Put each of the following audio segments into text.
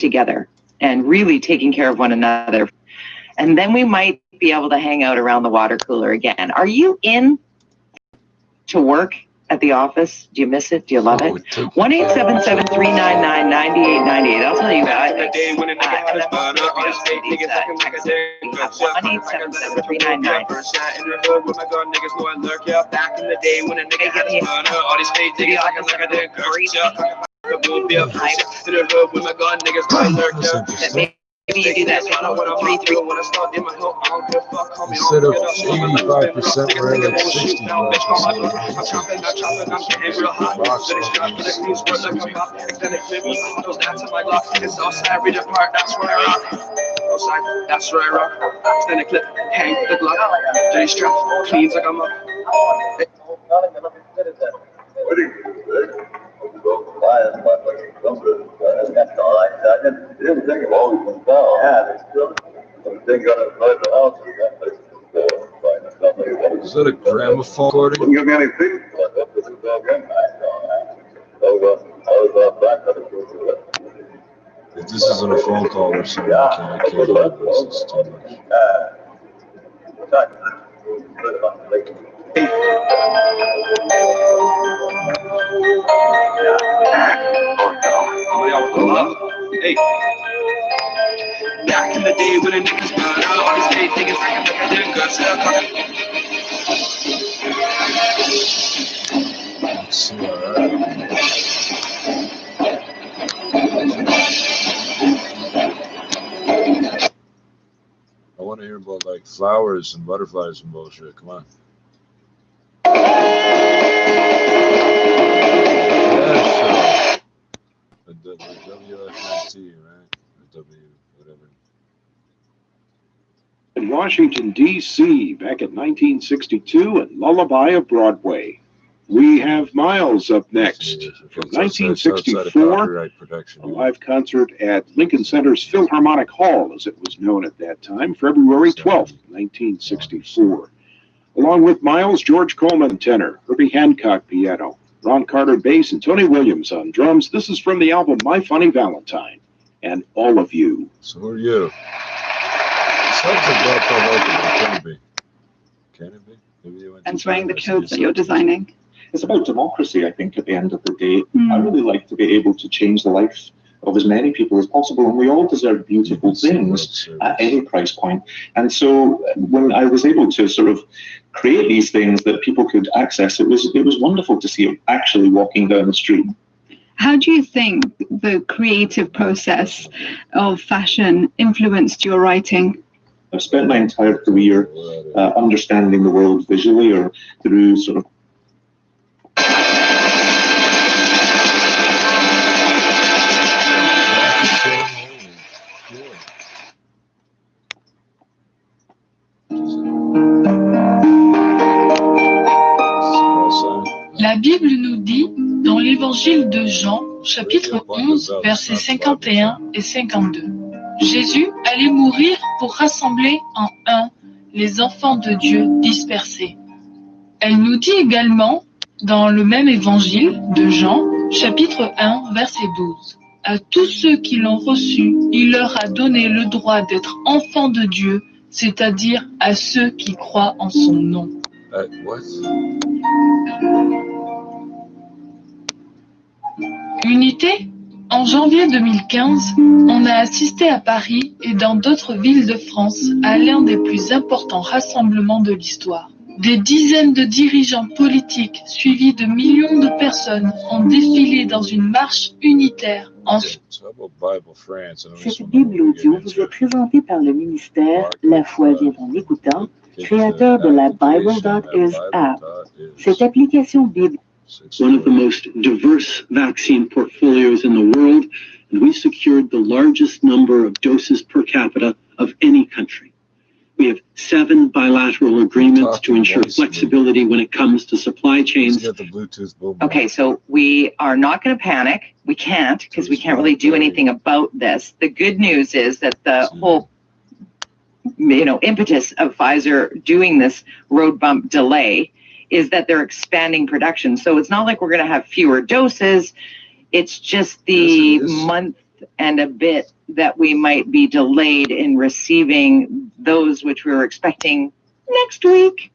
together and really taking care of one another. And then we might be able to hang out around the water cooler again. Are you in to work at the office? Do you miss it? Do you love it? 1-877-399-9898. I'll tell you about it. 1-877-399-9898. Maybe you do that 3-3. Instead of 85%, we're at 65%. That's where I rock. Extended clip, hang the Glock. J strap, cleans like I'm up. Is that a gramophone recording? If this isn't a phone call or something, I can't hear this. It's too much. Hey. Back in the day when the niggas burn out, all these fake niggas acting like I didn't go to I want to hear about like flowers and butterflies and bullshit. Come on. The WFNT, right? The W, whatever. In Washington, D.C., back in 1962, and Lullaby of Broadway. We have Miles up next. From 1964, a live concert at Lincoln Center's Philharmonic Hall, as it was known at that time, February 12th, 1964. Along with Miles, George Coleman, tenor, Herbie Hancock, piano, Ron Carter, bass, and Tony Williams on drums. This is from the album My Funny Valentine, and All of You. So who are you? This sounds about can it be? Can it be? Maybe you went Answering the codes that you're designing. It's about democracy, I think, at the end of the day. I really like to be able to change the life of as many people as possible, and we all deserve beautiful things at any price point. And so when I was able to sort of create these things that people could access, it was wonderful to see it actually walking down the street. How do you think the creative process of fashion influenced your writing? I've spent my entire career understanding the world visually or through sort of La Bible nous dit, dans l'évangile de Jean, chapitre 11, versets 51 et 52, Jésus allait mourir pour rassembler en un les enfants de Dieu dispersés. Elle nous dit également, dans le même évangile de Jean, chapitre 1, verset 12, à tous ceux qui l'ont reçu, il leur a donné le droit d'être enfants de Dieu, c'est-à-dire à ceux qui croient en son nom. Unité? En janvier 2015, on a assisté à Paris et dans d'autres villes de France à l'un des plus importants rassemblements de l'histoire. Des dizaines de dirigeants politiques suivis de millions de personnes ont défilé dans une marche unitaire en... Cette Bible audio vous est présentée par le ministère La foi vient en écoutant, créateur de la Bible.is app. Cette application Bible one of the most diverse vaccine portfolios in the world, and we secured the largest number of doses per capita of any country. We have 7 bilateral agreements to ensure flexibility when it comes to supply chains. Okay, so we are not going to panic. We can't, because we can't really do anything about this. The good news is that the whole impetus of Pfizer doing this road bump delay is that they're expanding production. So it's not like we're going to have fewer doses. It's just the month and a bit that we might be delayed in receiving those which we were expecting next week.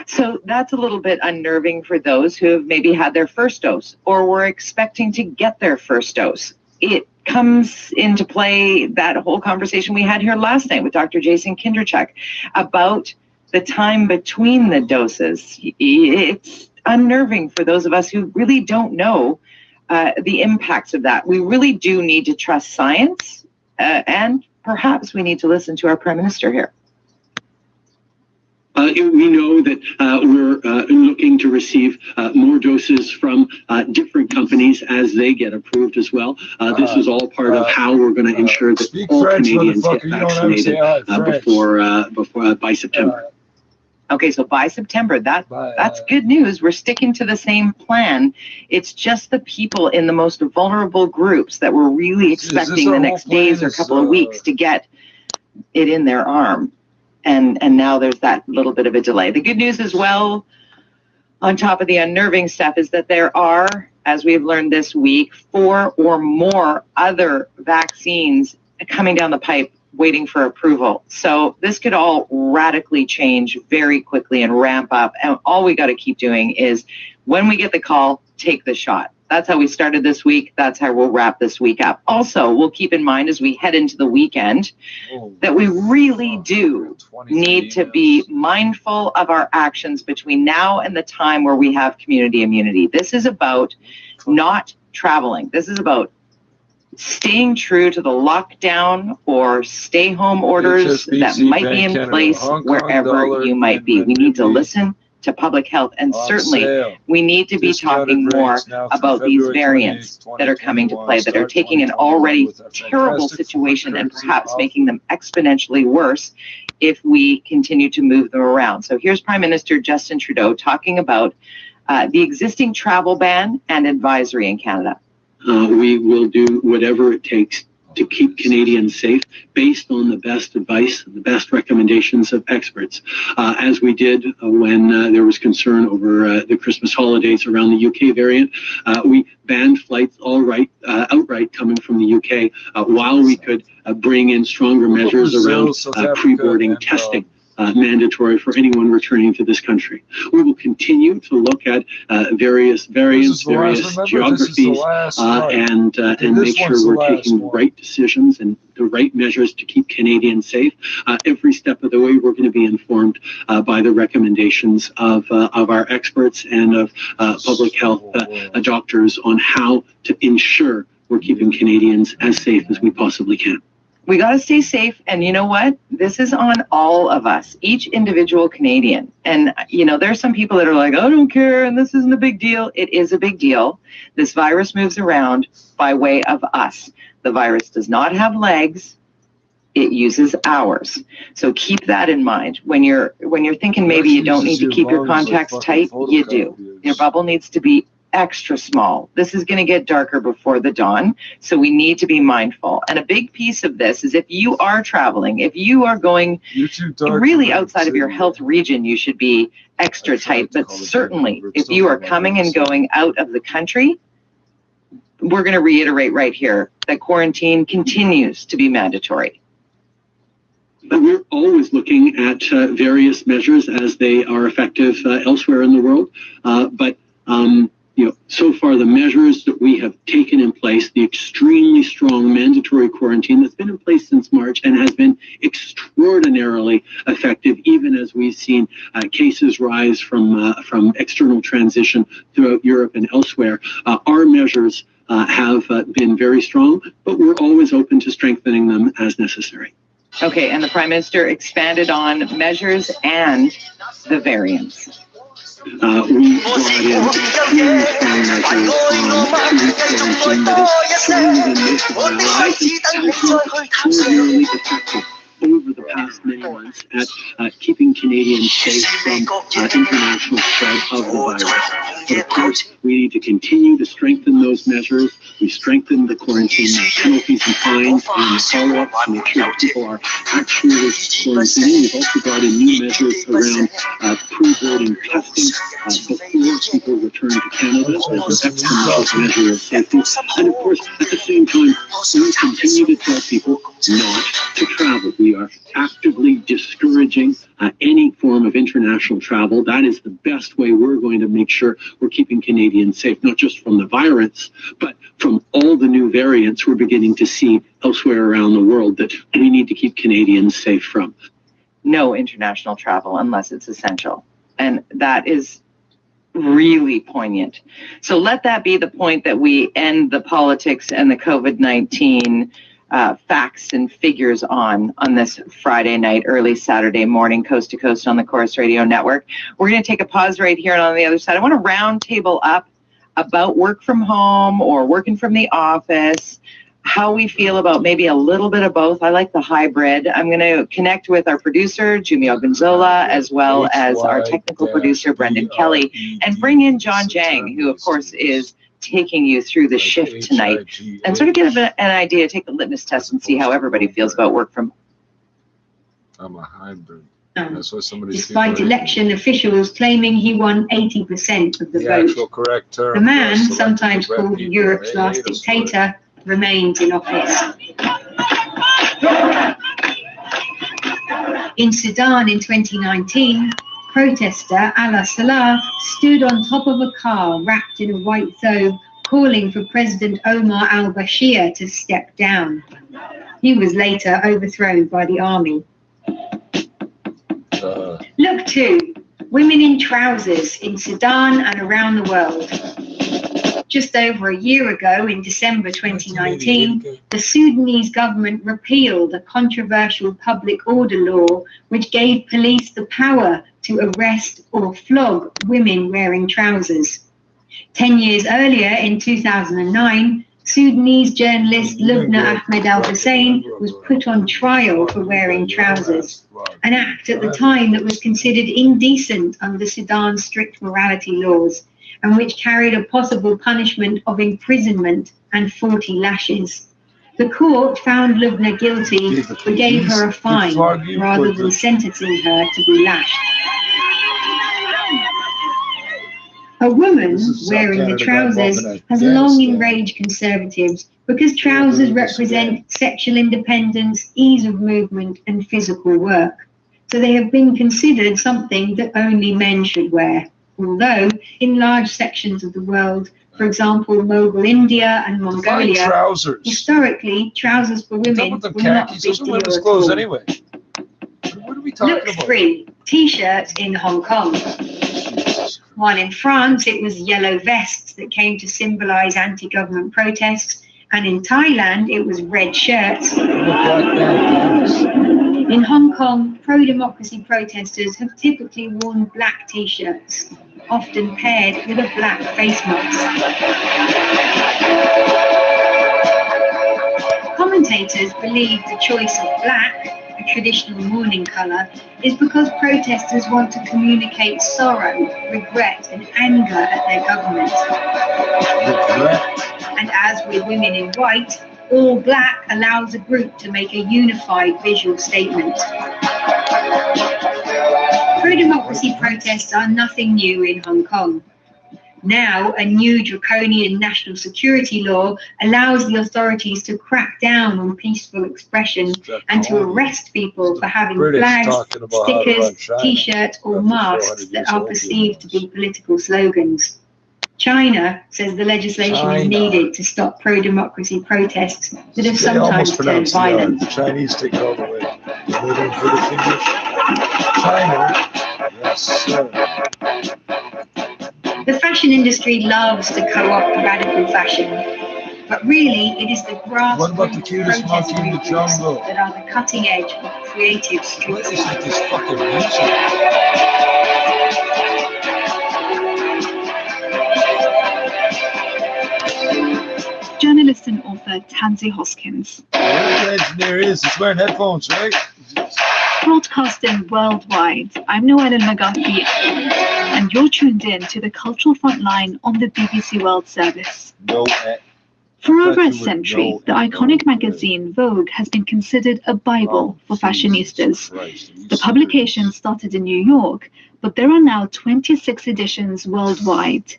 So that's a little bit unnerving for those who have maybe had their first dose or were expecting to get their first dose. It comes into play that whole conversation we had here last night with Dr. Jason Kinderchuk about the time between the doses. It's unnerving for those of us who really don't know the impacts of that. We really do need to trust science, and perhaps we need to listen to our Prime Minister here. We know that we're looking to receive more doses from different companies as they get approved as well. This is all part of how we're going to ensure that all Canadians get vaccinated by September. Okay, so by September, that's good news. We're sticking to the same plan. It's just the people in the most vulnerable groups that we're really expecting the next days or couple of weeks to get it in their arm. And now there's that little bit of a delay. The good news as well, on top of the unnerving stuff, is that there are, as we've learned this week, 4 or more other vaccines coming down the pipe waiting for approval. So this could all radically change very quickly and ramp up. And all we got to keep doing is, when we get the call, take the shot. That's how we started this week. That's how we'll wrap this week up. Also, we'll keep in mind as we head into the weekend that we really do need to be mindful of our actions between now and the time where we have community immunity. This is about not traveling. This is about staying true to the lockdown or stay home orders that might be in place wherever you might be. We need to listen to public health, and certainly we need to be talking more about these variants that are coming to play, that are taking an already terrible situation and perhaps making them exponentially worse if we continue to move them around. So here's Prime Minister Justin Trudeau talking about the existing travel ban and advisory in Canada. We will do whatever it takes to keep Canadians safe based on the best advice and the best recommendations of experts, as we did when there was concern over the Christmas holidays around the UK variant. We banned flights outright coming from the UK while we could bring in stronger measures around pre-boarding testing. Mandatory for anyone returning to this country. We will continue to look at various variants, various geographies, and make sure we're taking the right decisions and the right measures to keep Canadians safe. Every step of the way, we're going to be informed by the recommendations of our experts and of public health doctors on how to ensure we're keeping Canadians as safe as we possibly can. We got to stay safe. And you know what? This is on all of us, each individual Canadian. And, you know, there's some people that are like, I don't care, and this isn't a big deal. It is a big deal. This virus moves around by way of us. The virus does not have legs. It uses ours. So keep that in mind. When you're thinking maybe you don't need to keep your contacts tight, you do. Your bubble needs to be extra small. This is going to get darker before the dawn, so we need to be mindful. And a big piece of this is, if you are traveling, if you are going really outside of your health region, you should be extra tight. But certainly, if you are coming and going out of the country, we're going to reiterate right here that quarantine continues to be mandatory. We're always looking at various measures as they are effective elsewhere in the world, but so far the measures that we have taken in place, the extremely strong mandatory quarantine that's been in place since March and has been extraordinarily effective, even as we've seen cases rise from external transition throughout Europe and elsewhere. Our measures have been very strong, but we're always open to strengthening them as necessary. Okay, and the Prime Minister expanded on measures and the variants. We brought in extremely strong measures on that is stronger than most of our lives and has been extraordinarily effective over the past many months at keeping Canadians safe from international spread of the virus. But of course, we need to continue to strengthen those measures. We strengthen the quarantine penalties and fines and the follow-up to make sure that people are actually quarantining. We've also brought in new measures around pre-boarding testing before people return to Canada as an extra measure of safety. And of course, at the same time, we continue to tell people not to travel. We are actively discouraging any form of international travel. That is the best way we're going to make sure we're keeping Canadians safe, not just from the virus, but from all the new variants we're beginning to see elsewhere around the world that we need to keep Canadians safe from. No international travel unless it's essential. And that is really poignant. So let that be the point that we end the politics and the COVID-19 facts and figures on this Friday night, early Saturday morning, coast to coast on the Chorus Radio Network. We're going to take a pause right here, and on the other side, I want to round table up about work from home or working from the office, how we feel about maybe a little bit of both. I like the hybrid. I'm going to connect with our producer, Jumio Gonzola, as well as our technical producer, Brendan Kelly, and bring in John Jang, who, of course, is taking you through the shift tonight, and sort of give an idea, take a litmus test and see how everybody feels about work from home. I'm a hybrid. That's what somebody Despite election officials claiming he won 80% of the vote. Actual correct term, the man, sometimes called Europe's last dictator, remains in office. In Sudan in 2019, protester Ala Salah stood on top of a car wrapped in a white thobe, calling for President Omar al-Bashir to step down. He was later overthrown by the army. Look too, women in trousers in Sudan and around the world. Just over a year ago, in December 2019, the Sudanese government repealed a controversial public order law which gave police the power to arrest or flog women wearing trousers. 10 years earlier, in 2009, Sudanese journalist Lubna Ahmed Al-Hussein was put on trial for wearing trousers, an act at the time that was considered indecent under Sudan's strict morality laws, and which carried a possible punishment of imprisonment and 40 lashes. The court found Lubna guilty but gave her a fine rather than sentencing her to be lashed. A woman wearing the trousers has long enraged conservatives because trousers represent sexual independence, ease of movement, and physical work. So they have been considered something that only men should wear. Although in large sections of the world, for example, Mogul India and Mongolia, historically trousers for women were not a big deal at all. Anyway. What are we talking Look about? free, t-shirts in Hong Kong. While in France, it was yellow vests that came to symbolize anti-government protests, and in Thailand, it was red shirts. In Hong Kong, pro-democracy protesters have typically worn black t-shirts, often paired with a black face mask. Commentators believe the choice of black, a traditional mourning colour, is because protesters want to communicate sorrow, regret and anger at their government. And as with women in white, all black allows a group to make a unified visual statement. Pro-democracy protests are nothing new in Hong Kong. Now, a new draconian national security law allows the authorities to crack down on peaceful expression and to arrest people for having flags, stickers, t-shirts or masks that are perceived to be political slogans. China says the legislation is needed to stop pro-democracy protests that have sometimes turned violent. The Chinese take it all the way. China, yes, sir. The fashion industry loves to co-opt radical fashion, but really it is the grassroots protest movements that are the cutting edge of creative street Journalist and author Tansy Hoskins. Whatever the engineer is, he's wearing headphones, right? Broadcasting worldwide, I'm Noelle McGuffey, and you're tuned in to the Cultural Frontline on the BBC World Service. For over a century, the iconic magazine Vogue has been considered a Bible for fashionistas. The publication started in New York, but there are now 26 editions worldwide.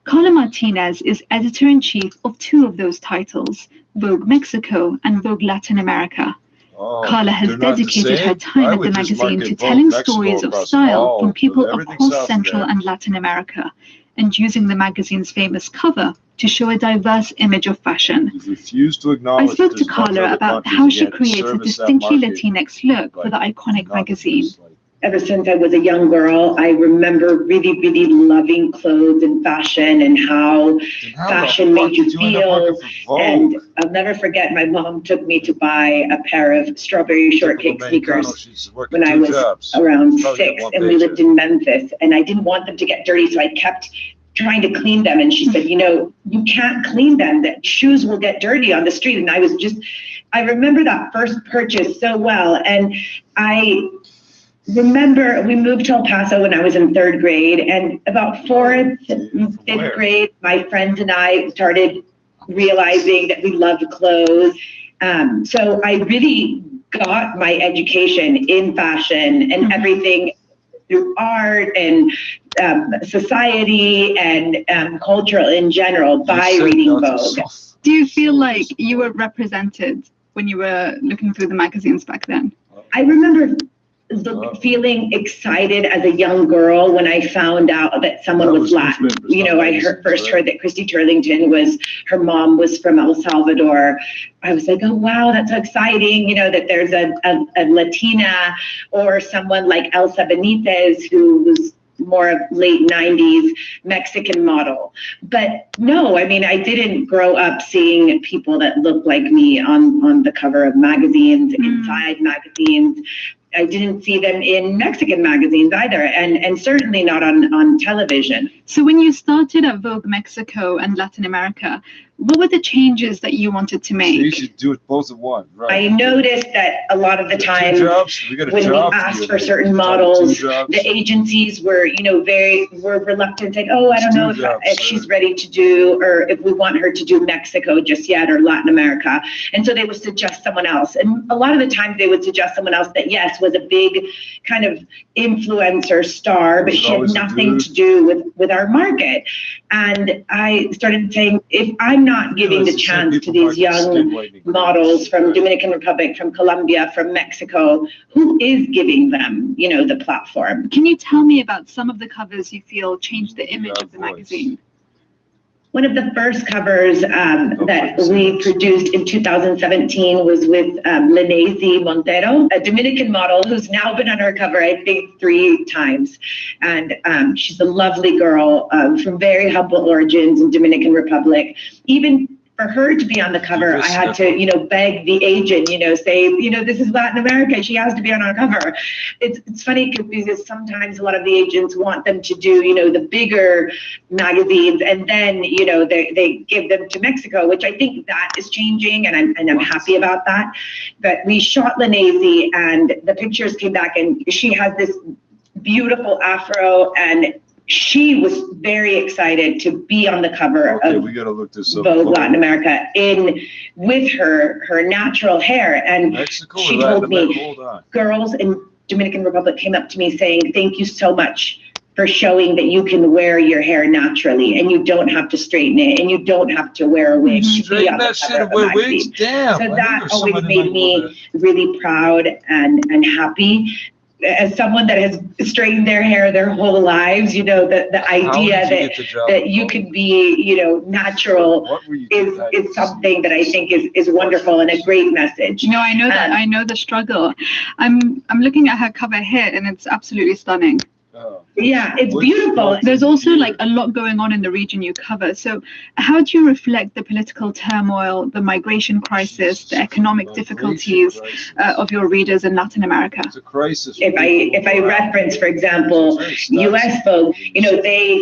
Carla Martinez is editor-in-chief of two of those titles, Vogue Mexico and Vogue Latin America. Carla has dedicated her time at the magazine to telling stories of style from people across Central and Latin America, and using the magazine's famous cover to show a diverse image of fashion. I spoke to Carla about how she creates a distinctly Latinx look for the iconic magazine. Ever since I was a young girl, I remember really, really loving clothes and fashion and how fashion made you feel. And I'll never forget, my mom took me to buy a pair of strawberry shortcake sneakers when I was around 6, and we lived in Memphis. And I didn't want them to get dirty, so I kept trying to clean them. And she said, you know, you can't clean them. The shoes will get dirty on the street. And I remember that first purchase so well. And I remember we moved to El Paso when I was in 3rd grade, and about 4th and 5th grade, my friends and I started realizing that we loved clothes. So I really got my education in fashion and everything through art and society and culture in general by reading Vogue. Do you feel like you were represented when you were looking through the magazines back then? I remember feeling excited as a young girl when I found out that someone was Latin. You know, I first heard that Christy Turlington her mom was from El Salvador. I was like, oh, wow, that's so exciting, you know, that there's a Latina, or someone like Elsa Benitez, who was more of late 90s Mexican model. But no, I mean, I didn't grow up seeing people that looked like me on the cover of magazines, inside magazines. I didn't see them in Mexican magazines either, and certainly not on television. So when you started at Vogue Mexico and Latin America, what were the changes that you wanted to make? You should do it both at once, right? I noticed that a lot of the time when we asked for certain models, the agencies were, you know, were reluctant, like, oh, I don't know if she's ready to do, or if we want her to do Mexico just yet, or Latin America. And so they would suggest someone else. And a lot of the times they would suggest someone else that, yes, was a big kind of influencer star, but she had nothing to do with our market. And I started saying, if I'm not giving the chance to these young models from Dominican Republic, from Colombia, from Mexico, who is giving them, you know, the platform? Can you tell me about some of the covers you feel changed the image of the magazine? One of the first covers that we produced in 2017 was with Lenezi Montero, a Dominican model who's now been on our cover, I think, 3 times. And she's a lovely girl from very humble origins in Dominican Republic. Even for her to be on the cover, I had to, you know, beg the agent, you know, say, you know, this is Latin America, she has to be on our cover. It's funny because sometimes a lot of the agents want them to do, you know, the bigger magazines, and then, you know, they give them to Mexico, which I think that is changing, and I'm happy about that. But we shot Lenezi, and the pictures came back, and she has this beautiful afro, and she was very excited to be on the cover of we gotta look this up. Vogue Latin America with her natural hair. And Mexico, she told me, girls in Dominican Republic came up to me saying, thank you so much for showing that you can wear your hair naturally, and you don't have to straighten it, and you don't have to wear a wig. Straighten that shit and wear wigs? Damn. So that always made me really proud and happy. As someone that has straightened their hair their whole lives, you know, the idea that you can be, you know, natural is something that I think is wonderful and a great message. No, I know that. I know the struggle. I'm looking at her cover here, and it's absolutely stunning. Yeah, it's beautiful. There's also like a lot going on in the region you cover. So how do you reflect the political turmoil, the migration crisis, the economic difficulties of your readers in Latin America? It's a crisis. If I reference, for example, U.S. Vogue, you know, they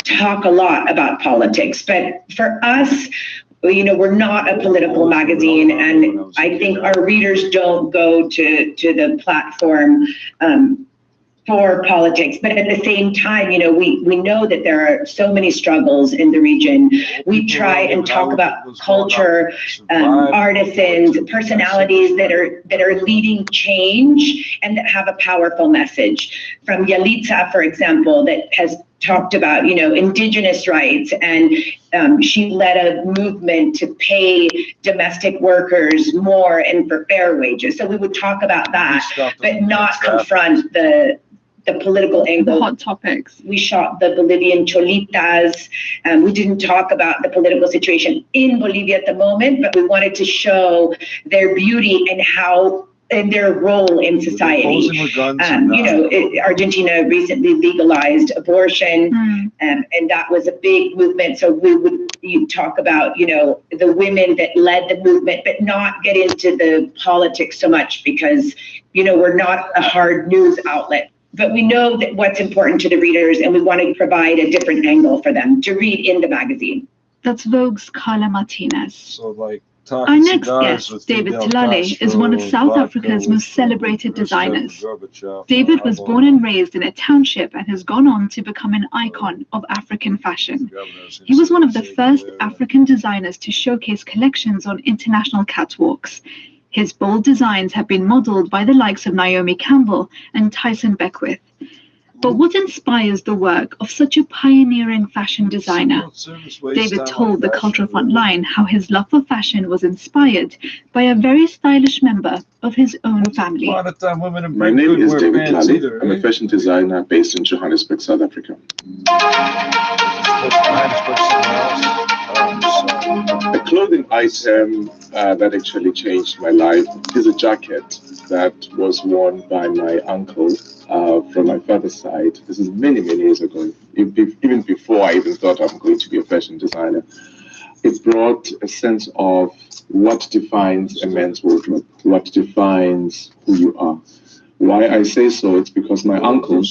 talk a lot about politics, but for us, we're not a political magazine, and I think our readers don't go to the platform for politics. But at the same time, we know that there are so many struggles in the region. We try and talk about culture, artisans, personalities that are leading change and that have a powerful message. From Yalitza, for example, that has talked about, indigenous rights, and she led a movement to pay domestic workers more and for fair wages. So we would talk about that, but not confront the political angle. The hot topics. We shot the Bolivian cholitas, and we didn't talk about the political situation in Bolivia at the moment, but we wanted to show their beauty and their role in society. Argentina recently legalized abortion, and that was a big movement. So we would talk about, the women that led the movement, but not get into the politics so much because, we're not a hard news outlet. But we know that what's important to the readers, and we want to provide a different angle for them to read in the magazine. That's Vogue's Carla Martinez. So our next guest, David Tilale, is one of South Africa's most celebrated designers. David was born and raised in a township and has gone on to become an icon of African fashion. He was one of the first African designers to showcase collections on international catwalks. His bold designs have been modeled by the likes of Naomi Campbell and Tyson Beckwith. But what inspires the work of such a pioneering fashion designer? David told the Cultural Frontline how his love for fashion was inspired by a very stylish member of his own family. My name is David Tilale. I'm a fashion designer based in Johannesburg, South Africa. A clothing item that actually changed my life is a jacket that was worn by my uncle from my father's side. This is many, many years ago, even before I even thought I'm going to be a fashion designer. It brought a sense of what defines a man's wardrobe, what defines who you are. Why I say so, it's because my uncle,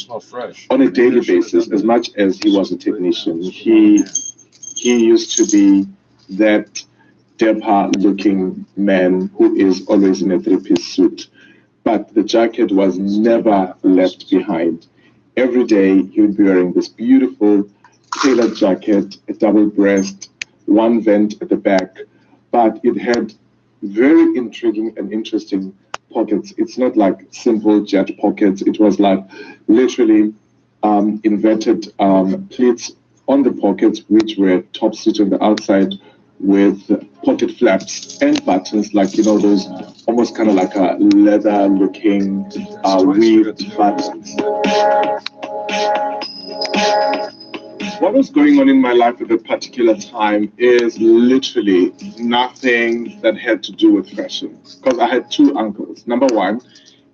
on a daily basis, as much as he was a technician, he used to be that dapper-looking man who is always in a three-piece suit. But the jacket was never left behind. Every day he would be wearing this beautiful tailored jacket, a double breast, one vent at the back, but it had very intriguing and interesting pockets. It's not like simple jet pockets. It was like literally inverted pleats on the pockets, which were top stitched on the outside with pocket flaps and buttons, like, those almost kind of like a leather looking weaved buttons. What was going on in my life at that particular time is literally nothing that had to do with fashion, because I had two uncles. Number one,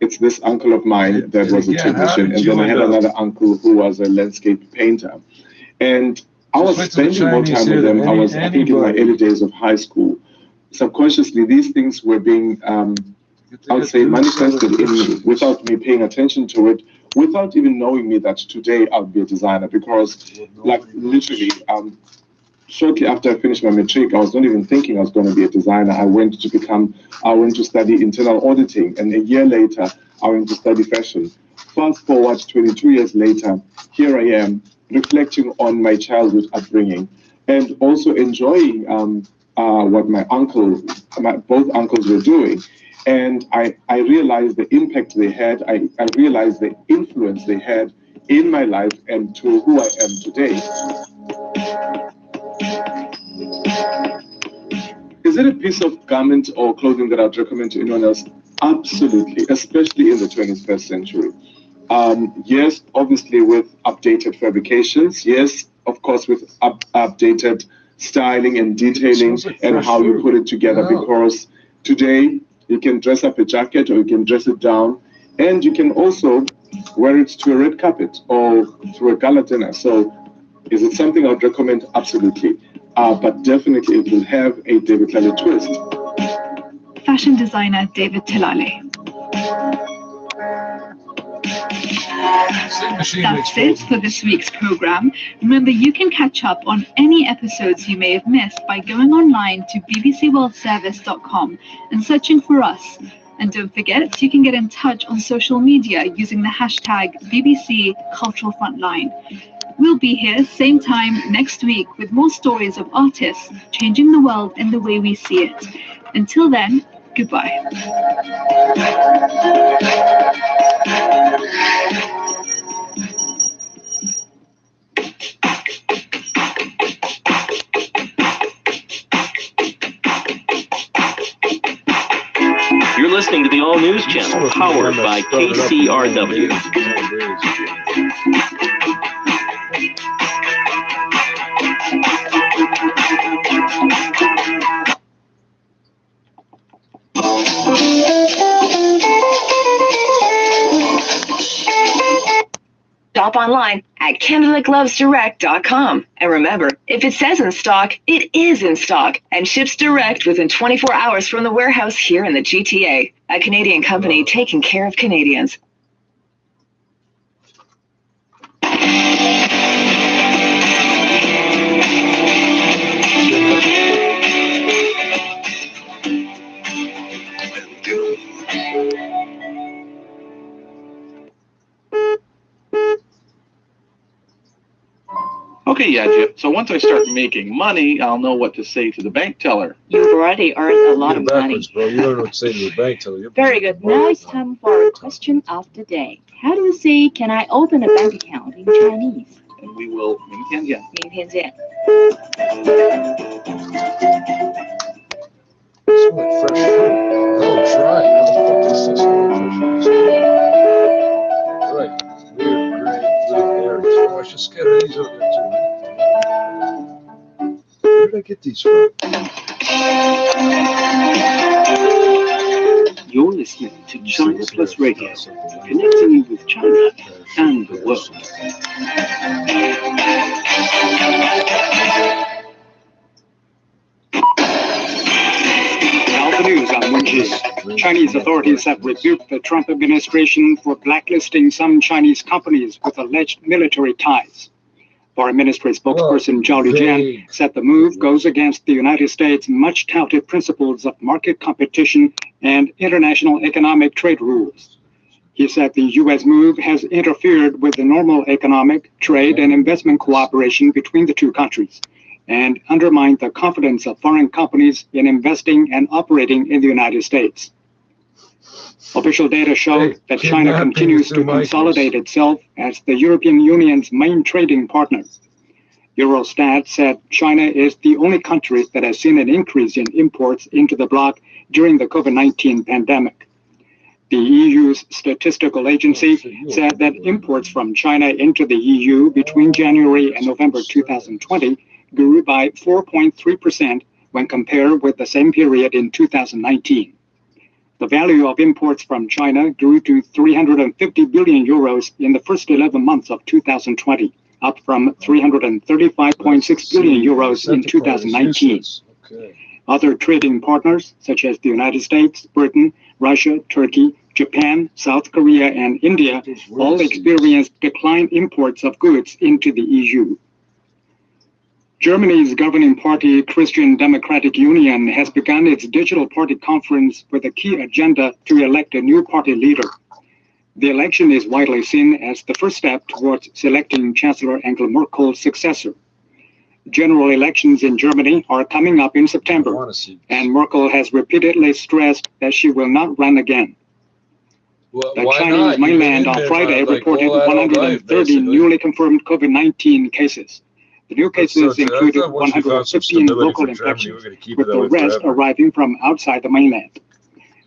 it's this uncle of mine that was a technician, and then I had another uncle who was a landscape painter. And I was spending more time with them. I think, in my early days of high school. Subconsciously, these things were being, I would say, manifested in me without me paying attention to it, without even knowing me that today I would be a designer. Because, literally, shortly after I finished my matric, I was not even thinking I was going to be a designer. I went to study internal auditing, and a year later, I went to study fashion. Fast forward 22 years later, here I am, reflecting on my childhood upbringing and also enjoying what both uncles were doing. And I realized the impact they had. I realized the influence they had in my life and to who I am today. Is it a piece of garment or clothing that I'd recommend to anyone else? Absolutely, especially in the 21st century. Yes, obviously with updated fabrications. Yes, of course, with updated styling and detailing and how you put it together. Because today you can dress up a jacket or you can dress it down, and you can also wear it to a red carpet or to a gala dinner. So is it something I'd recommend? Absolutely. But definitely it will have a David Tilale twist. Fashion designer David Tilale. That's it for this week's program. Remember, you can catch up on any episodes you may have missed by going online to bbcworldservice.com and searching for us. And don't forget, you can get in touch on social media using the hashtag BBC Cultural Frontline. We'll be here same time next week with more stories of artists changing the world in the way we see it. Until then, goodbye. You're listening to the All News Channel, powered by KCRW. Shop online at CanadaGlovesDirect.com. And remember, if it says in stock, it is in stock and ships direct within 24 hours from the warehouse here in the GTA. A Canadian company taking care of Canadians. Okay, yeah, so once I start making money, I'll know what to say to the bank teller. You've already earned a lot of money. Bro. You don't know what to say to the bank teller. Very good. Now it's time for our question of the day. How do we say, can I open a bank account in Chinese? And we will 明天见. 明天见. It's like fresh fruit. Oh, try it. How the fuck is this? Right. Weird grapefruit berries. Oh, I should scatter these over there too. Where did I get these from? You're listening to China Plus Radio, connecting you with China and the world. Now the news on Wednesday. Chinese authorities have rebuked the Trump administration for blacklisting some Chinese companies with alleged military ties. Foreign Ministry spokesperson Zhao Lijian said the move goes against the United States' much-touted principles of market competition and international economic trade rules. He said the U.S. move has interfered with the normal economic, trade, and investment cooperation between the two countries and undermined the confidence of foreign companies in investing and operating in the United States. Official data showed that China continues to consolidate itself as the European Union's main trading partner. Eurostat said China is the only country that has seen an increase in imports into the bloc during the COVID-19 pandemic. The EU's statistical agency said that imports from China into the EU between January and November 2020 grew by 4.3% when compared with the same period in 2019. The value of imports from China grew to 350 billion euros in the first 11 months of 2020, up from 335.6 billion euros in 2019. Other trading partners, such as the United States, Britain, Russia, Turkey, Japan, South Korea, and India, all experienced declined imports of goods into the EU. Germany's governing party, Christian Democratic Union, has begun its digital party conference with a key agenda to elect a new party leader. The election is widely seen as the first step towards selecting Chancellor Angela Merkel's successor. General elections in Germany are coming up in September, and Merkel has repeatedly stressed that she will not run again. The Chinese mainland on Friday reported 130 newly confirmed COVID-19 cases. The new cases included 115 local infections, with the rest arriving from outside the mainland.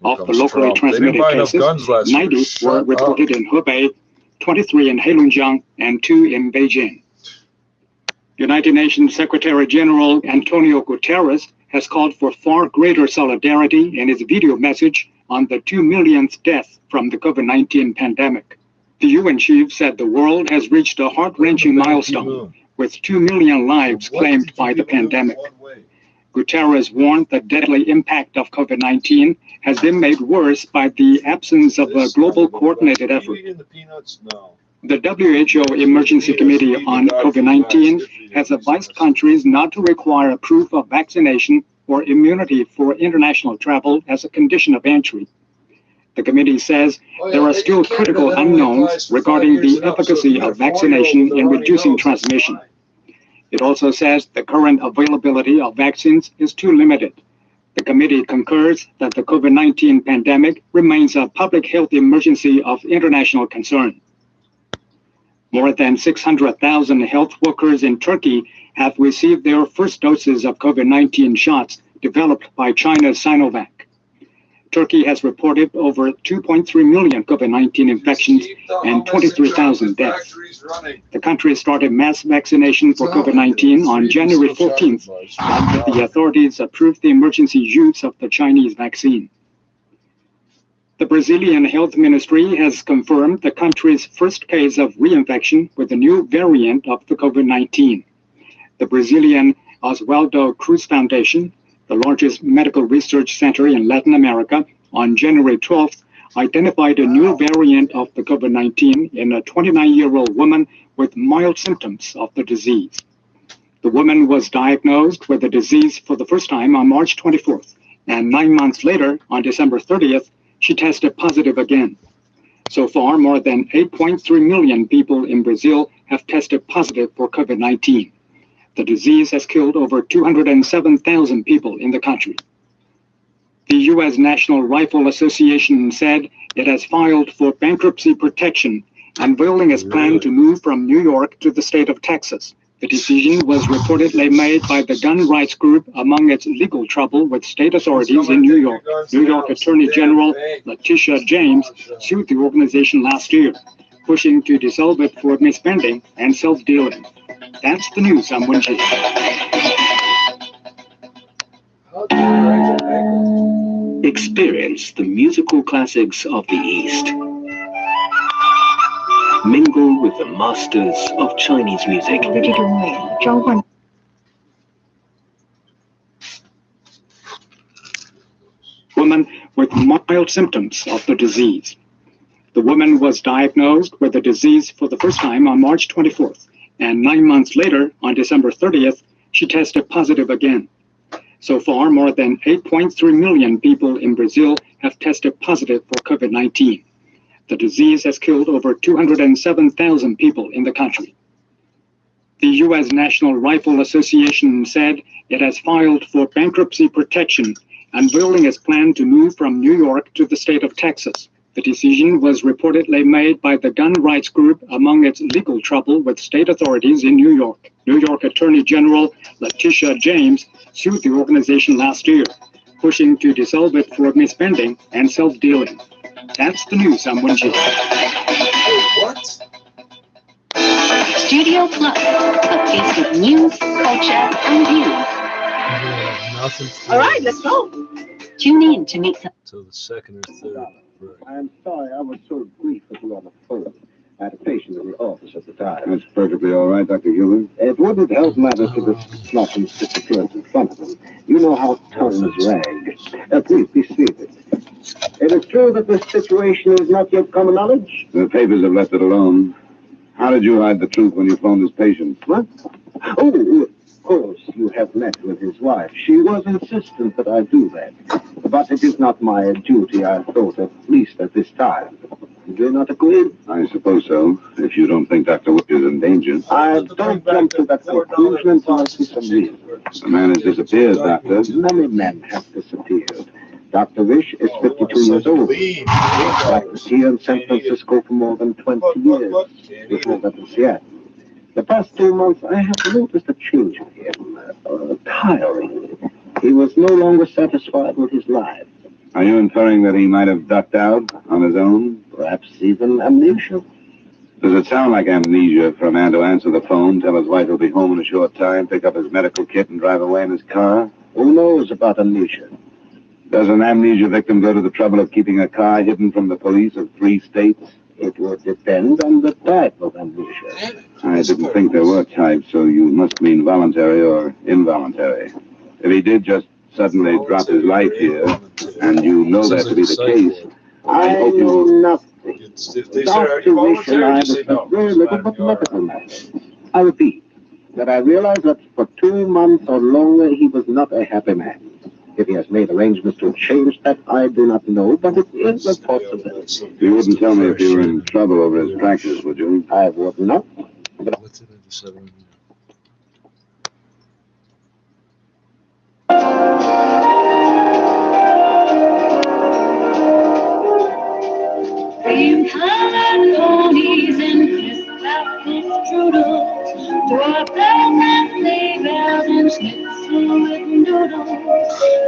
Of the locally transmitted cases, 90 were reported in Hebei, 23 in Heilongjiang, and 2 in Beijing. United Nations Secretary General Antonio Guterres has called for far greater solidarity in his video message on the 2 millionth death from the COVID-19 pandemic. The UN chief said the world has reached a heart-wrenching milestone, with 2 million lives claimed by the pandemic. Guterres warned the deadly impact of COVID-19 has been made worse by the absence of a global coordinated effort. The WHO Emergency Committee on COVID-19 has advised countries not to require proof of vaccination or immunity for international travel as a condition of entry. The committee says there are still critical unknowns regarding the efficacy of vaccination in reducing transmission. It also says the current availability of vaccines is too limited. The committee concurs that the COVID-19 pandemic remains a public health emergency of international concern. More than 600,000 health workers in Turkey have received their first doses of COVID-19 shots developed by China's Sinovac. Turkey has reported over 2.3 million COVID-19 infections and 23,000 deaths. The country started mass vaccination for COVID-19 on January 14th after the authorities approved the emergency use of the Chinese vaccine. The Brazilian Health Ministry has confirmed the country's first case of reinfection with a new variant of the COVID-19. The Brazilian Oswaldo Cruz Foundation, the largest medical research center in Latin America, on January 12th, identified a new variant of the COVID-19 in a 29-year-old woman with mild symptoms of the disease. The woman was diagnosed with the disease for the first time on March 24th, and 9 months later, on December 30th, she tested positive again. So far, more than 8.3 million people in Brazil have tested positive for COVID-19. The disease has killed over 207,000 people in the country. The U.S. National Rifle Association said it has filed for bankruptcy protection, unveiling its plan to move from New York to the state of Texas. The decision was reportedly made by the gun rights group among its legal trouble with state authorities in New York. New York Attorney General Letitia James sued the organization last year, pushing to dissolve it for misspending and self-dealing. That's the news on Wednesday. Experience the musical classics of the East. Mingle with the masters of Chinese music. Woman with mild symptoms of the disease. The woman was diagnosed with the disease for the first time on March 24th, and 9 months later, on December 30th, she tested positive again. So far, more than 8.3 million people in Brazil have tested positive for COVID-19. The disease has killed over 207,000 people in the country. The U.S. National Rifle Association said it has filed for bankruptcy protection, unveiling its plan to move from New York to the state of Texas. The decision was reportedly made by the gun rights group among its legal trouble with state authorities in New York. New York Attorney General Letitia James sued the organization last year, pushing to dissolve it for misspending and self-dealing. That's the news on Wednesday. What? Studio Plus, a feast of news, culture, and views. All right, let's go. Tune in to meet some. So the second or third. I'm sorry I was so brief with you on the phone. I had a patient in the office at the time. That's perfectly all right, Dr. Hewlett. It wouldn't help matters to discuss his disappearance in front of him. You know how tongues rag. Please be seated. It is true that this situation is not yet common knowledge. The papers have left it alone. How did you hide the truth when you phoned this patient? What? Oh, of course, you have met with his wife. She was insistent that I do that. But it is not my duty, I thought, at least at this time. Do you not agree? I suppose so, if you don't think Dr. Wish is in danger. I don't jump to that conclusion until I see some reason. The man has disappeared, Doctor. Many men have disappeared. Dr. Wish is 52 years old. He practiced here in San Francisco for more than 20 years, before that in Seattle. The past 2 months, I have noticed a change in him, tiring. He was no longer satisfied with his life. Are you inferring that he might have ducked out on his own? Perhaps even amnesia. Does it sound like amnesia for a man to answer the phone, tell his wife he'll be home in a short time, pick up his medical kit, and drive away in his car? Who knows about amnesia? Does an amnesia victim go to the trouble of keeping a car hidden from the police of 3 states? It would depend on the type of amnesia. I didn't think there were types, so you must mean voluntary or involuntary. If he did just suddenly drop his life here, and you know that to be the case, I hope you will. Nothing. Dr. Wish and I discussed very little but medical matters. I repeat that I realize that for 2 months or longer he was not a happy man. If he has made arrangements to change that, I do not know, but it is a possibility. You wouldn't tell me if you were in trouble over his practice, would you? I would not. Cream-colored ponies and crisp apple strudels, dwarf and sleigh bells and schnitzel with noodles,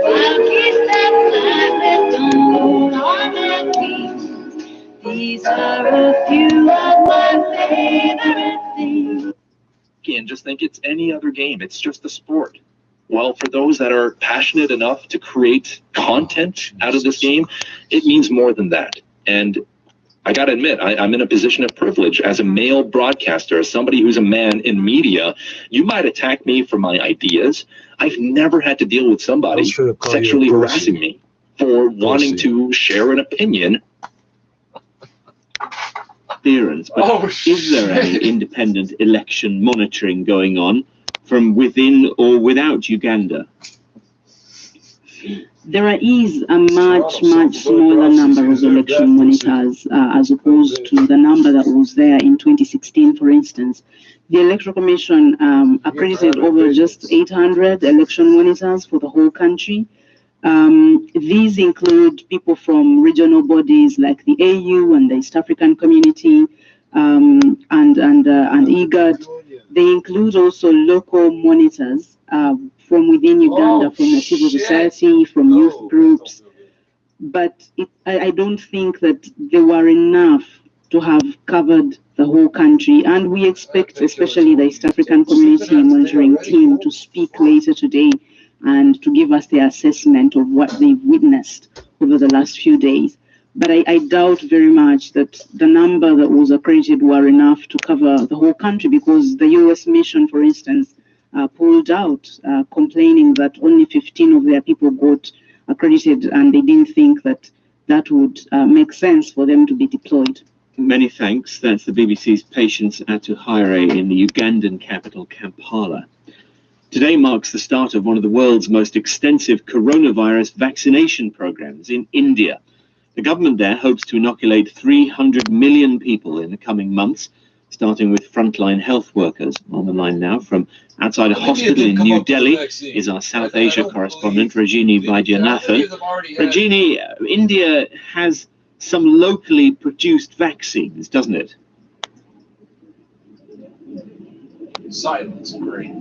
wild geese that fly with tumble on their wings. These are a few of my favorite things. And just think it's any other game. It's just a sport. Well, for those that are passionate enough to create content out of this game, it means more than that. And I got to admit, I'm in a position of privilege as a male broadcaster, as somebody who's a man in media. You might attack me for my ideas. I've never had to deal with somebody sexually harassing me for wanting to share an opinion. Interference, but is there any independent election monitoring going on from within or without Uganda? There is a much smaller number of election monitors as opposed to the number that was there in 2016, for instance. The Electoral Commission accredited over just 800 election monitors for the whole country. These include people from regional bodies like the AU and the East African Community and IGAD. They include also local monitors from within Uganda, from the civil society, from youth groups. But I don't think that they were enough to have covered the whole country. And we expect especially the East African Community Monitoring Team to speak later today and to give us their assessment of what they've witnessed over the last few days. But I doubt very much that the number that was accredited were enough to cover the whole country, because the US mission, for instance, pulled out, complaining that only 15 of their people got accredited, and they didn't think that that would make sense for them to be deployed. Many thanks. That's the BBC's Patience Atuhaire in the Ugandan capital, Kampala. Today marks the start of one of the world's most extensive coronavirus vaccination programs in India. The government there hopes to inoculate 300 million people in the coming months, starting with frontline health workers. On the line now from outside a hospital in New Delhi is our South Asia correspondent, Rajini Vaidyanathan. Rajini, India has some locally produced vaccines, doesn't it? Silence, great.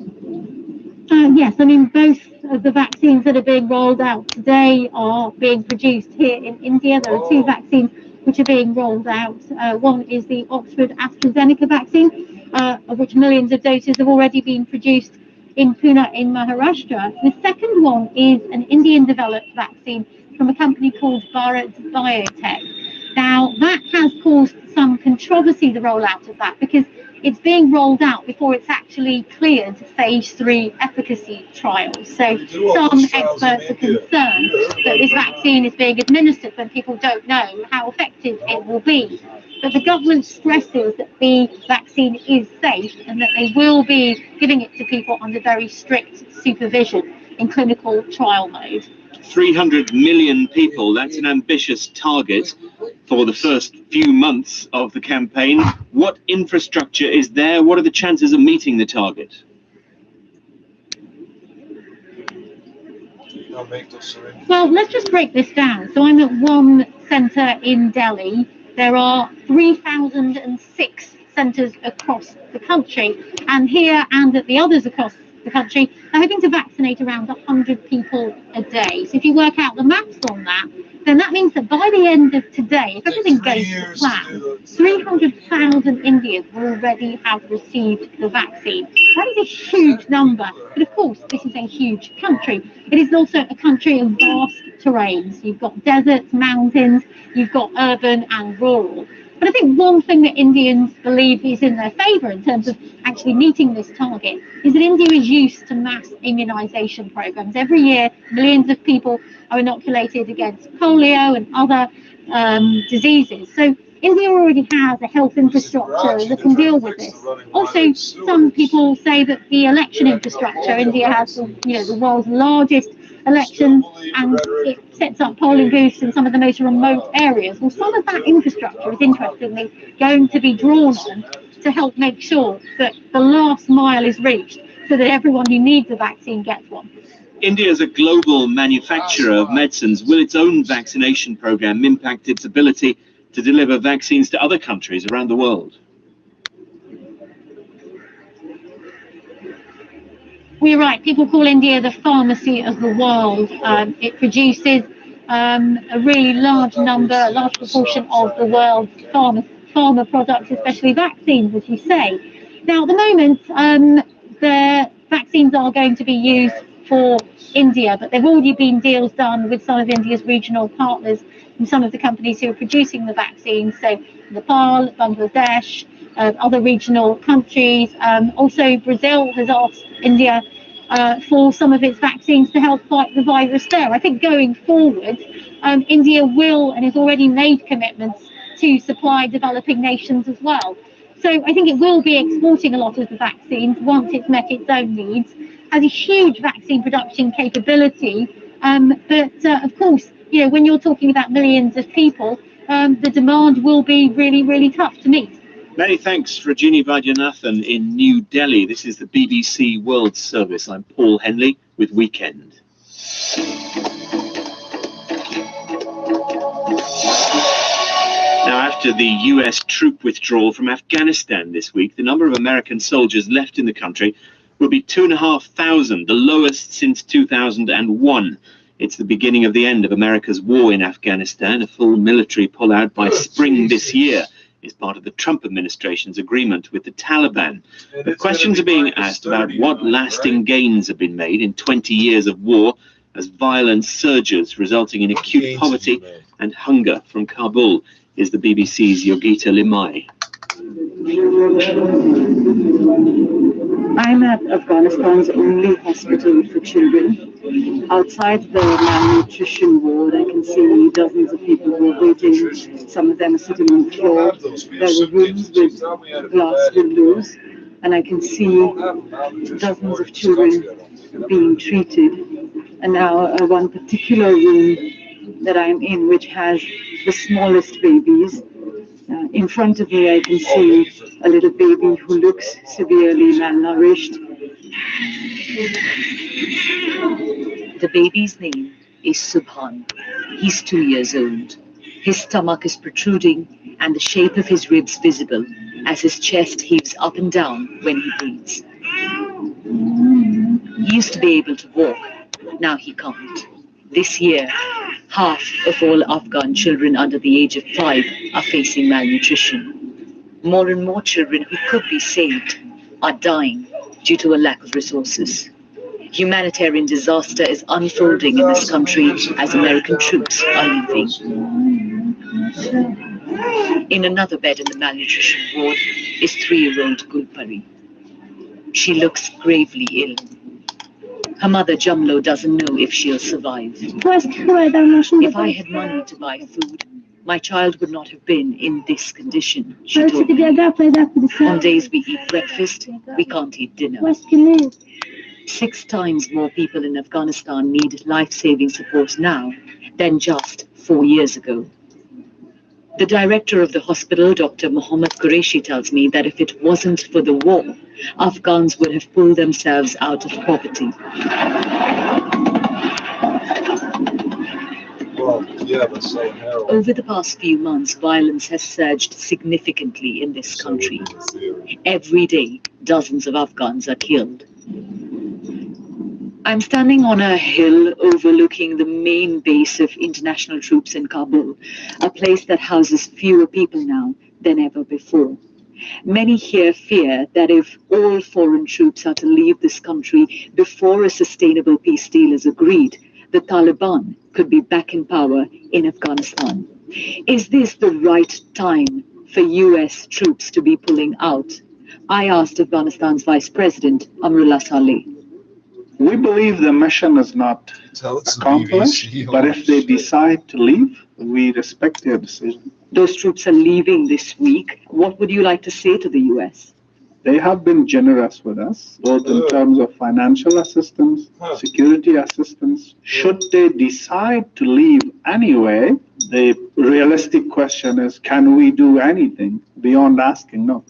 Yes, I mean, both of the vaccines that are being rolled out today are being produced here in India. There are two vaccines which are being rolled out. One is the Oxford AstraZeneca vaccine, of which millions of doses have already been produced in Pune in Maharashtra. The second one is an Indian-developed vaccine from a company called Bharat Biotech. Now, that has caused some controversy, the rollout of that, because it's being rolled out before it's actually cleared phase 3 efficacy trials. So some experts are concerned that this vaccine is being administered when people don't know how effective it will be. But the government stresses that the vaccine is safe and that they will be giving it to people under very strict supervision in clinical trial mode. 300 million people, that's an ambitious target for the first few months of the campaign. What infrastructure is there? What are the chances of meeting the target? Well, let's just break this down. So I'm at one centre in Delhi. There are 3,006 centres across the country, and here and at the others across the country, they're hoping to vaccinate around 100 people a day. So if you work out the maths on that, then that means that by the end of today, if everything goes to plan, 300,000 Indians will already have received the vaccine. That is a huge number, but of course this is a huge country. It is also a country of vast terrains. You've got deserts, mountains, you've got urban and rural. But I think one thing that Indians believe is in their favour in terms of actually meeting this target is that India is used to mass immunisation programmes. Every year, millions of people are inoculated against polio and other diseases. So India already has a health infrastructure that can deal with this. Also, some people say that the election infrastructure, India has the world's largest elections, and it sets up polling booths in some of the most remote areas. Well, some of that infrastructure is interestingly going to be drawn on to help make sure that the last mile is reached so that everyone who needs a vaccine gets one. India is a global manufacturer of medicines. Will its own vaccination program impact its ability to deliver vaccines to other countries around the world? Well, you're right. People call India the pharmacy of the world. It produces a really large proportion of the world's pharma products, especially vaccines, as you say. Now, at the moment, the vaccines are going to be used for India, but there have already been deals done with some of India's regional partners and some of the companies who are producing the vaccines. So Nepal, Bangladesh, other regional countries. Also, Brazil has asked India for some of its vaccines to help fight the virus there. I think going forward, India will and has already made commitments to supply developing nations as well. So I think it will be exporting a lot of the vaccines once it's met its own needs. Has a huge vaccine production capability, but of course, when you're talking about millions of people, the demand will be really, really tough to meet. Many thanks, Rajini Vaidyanathan in New Delhi. This is the BBC World Service. I'm Paul Henley with Weekend. Now, after the US troop withdrawal from Afghanistan this week, the number of American soldiers left in the country will be 2,500, the lowest since 2001. It's the beginning of the end of America's war in Afghanistan. A full military pullout by spring this year is part of the Trump administration's agreement with the Taliban. But questions are being asked about what lasting gains have been made in 20 years of war as violence surges, resulting in acute poverty and hunger. From Kabul is the BBC's Yogita Limai. I'm at Afghanistan's only hospital for children. Outside the malnutrition ward, I can see dozens of people who are waiting. Some of them are sitting on the floor. There were rooms with glass windows, and I can see dozens of children being treated. And now one particular room that I'm in, which has the smallest babies. In front of me, I can see a little baby who looks severely malnourished. The baby's name is Subhan. He's 2 years old. His stomach is protruding and the shape of his ribs visible as his chest heaves up and down when he breathes. He used to be able to walk. Now he can't. This year, half of all Afghan children under the age of 5 are facing malnutrition. More and more children who could be saved are dying due to a lack of resources. Humanitarian disaster is unfolding in this country as American troops are leaving. In another bed in the malnutrition ward is 3-year-old Gulpari. She looks gravely ill. Her mother, Jamlo, doesn't know if she'll survive. If I had money to buy food, my child would not have been in this condition, she told me. On days we eat breakfast, we can't eat dinner. 6 times more people in Afghanistan need life-saving support now than just 4 years ago. The director of the hospital, Dr. Mohammed Qureshi, tells me that if it wasn't for the war, Afghans would have pulled themselves out of poverty. Over the past few months, violence has surged significantly in this country. Every day, dozens of Afghans are killed. I'm standing on a hill overlooking the main base of international troops in Kabul, a place that houses fewer people now than ever before. Many here fear that if all foreign troops are to leave this country before a sustainable peace deal is agreed, the Taliban could be back in power in Afghanistan. Is this the right time for US troops to be pulling out? I asked Afghanistan's Vice President, Amrullah Saleh. We believe the mission is not accomplished, but if they decide to leave, we respect their decision. Those troops are leaving this week. What would you like to say to the US? They have been generous with us, both in terms of financial assistance, security assistance. Should they decide to leave anyway, the realistic question is, can we do anything beyond asking no?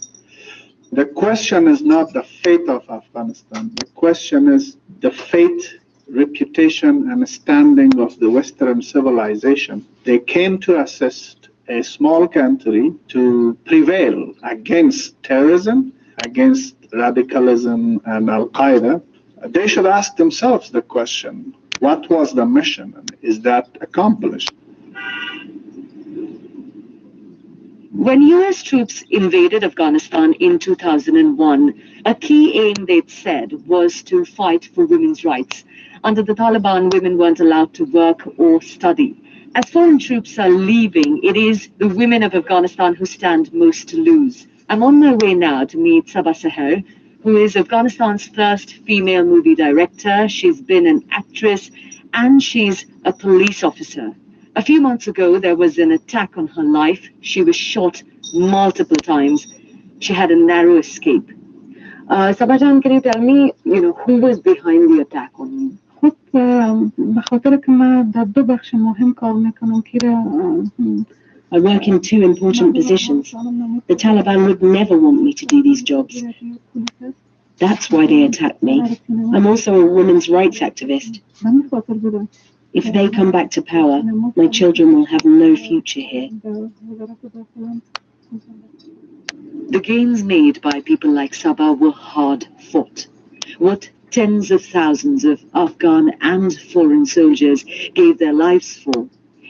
The question is not the fate of Afghanistan. The question is the fate, reputation, and standing of the Western civilization. They came to assist a small country to prevail against terrorism, against radicalism and Al-Qaeda. They should ask themselves the question, what was the mission? Is that accomplished? When US troops invaded Afghanistan in 2001, a key aim, they'd said, was to fight for women's rights. Under the Taliban, women weren't allowed to work or study. As foreign troops are leaving, it is the women of Afghanistan who stand most to lose. I'm on my way now to meet Sabah Seher, who is Afghanistan's first female movie director. She's been an actress and she's a police officer. A few months ago, there was an attack on her life. She was shot multiple times. She had a narrow escape. Sabah, can you tell me, who was behind the attack on you? I work in two important positions. The Taliban would never want me to do these jobs. That's why they attacked me. I'm also a women's rights activist. If they come back to power, my children will have no future here. The gains made by people like Sabah were hard fought. What tens of thousands of Afghan and foreign soldiers gave their lives for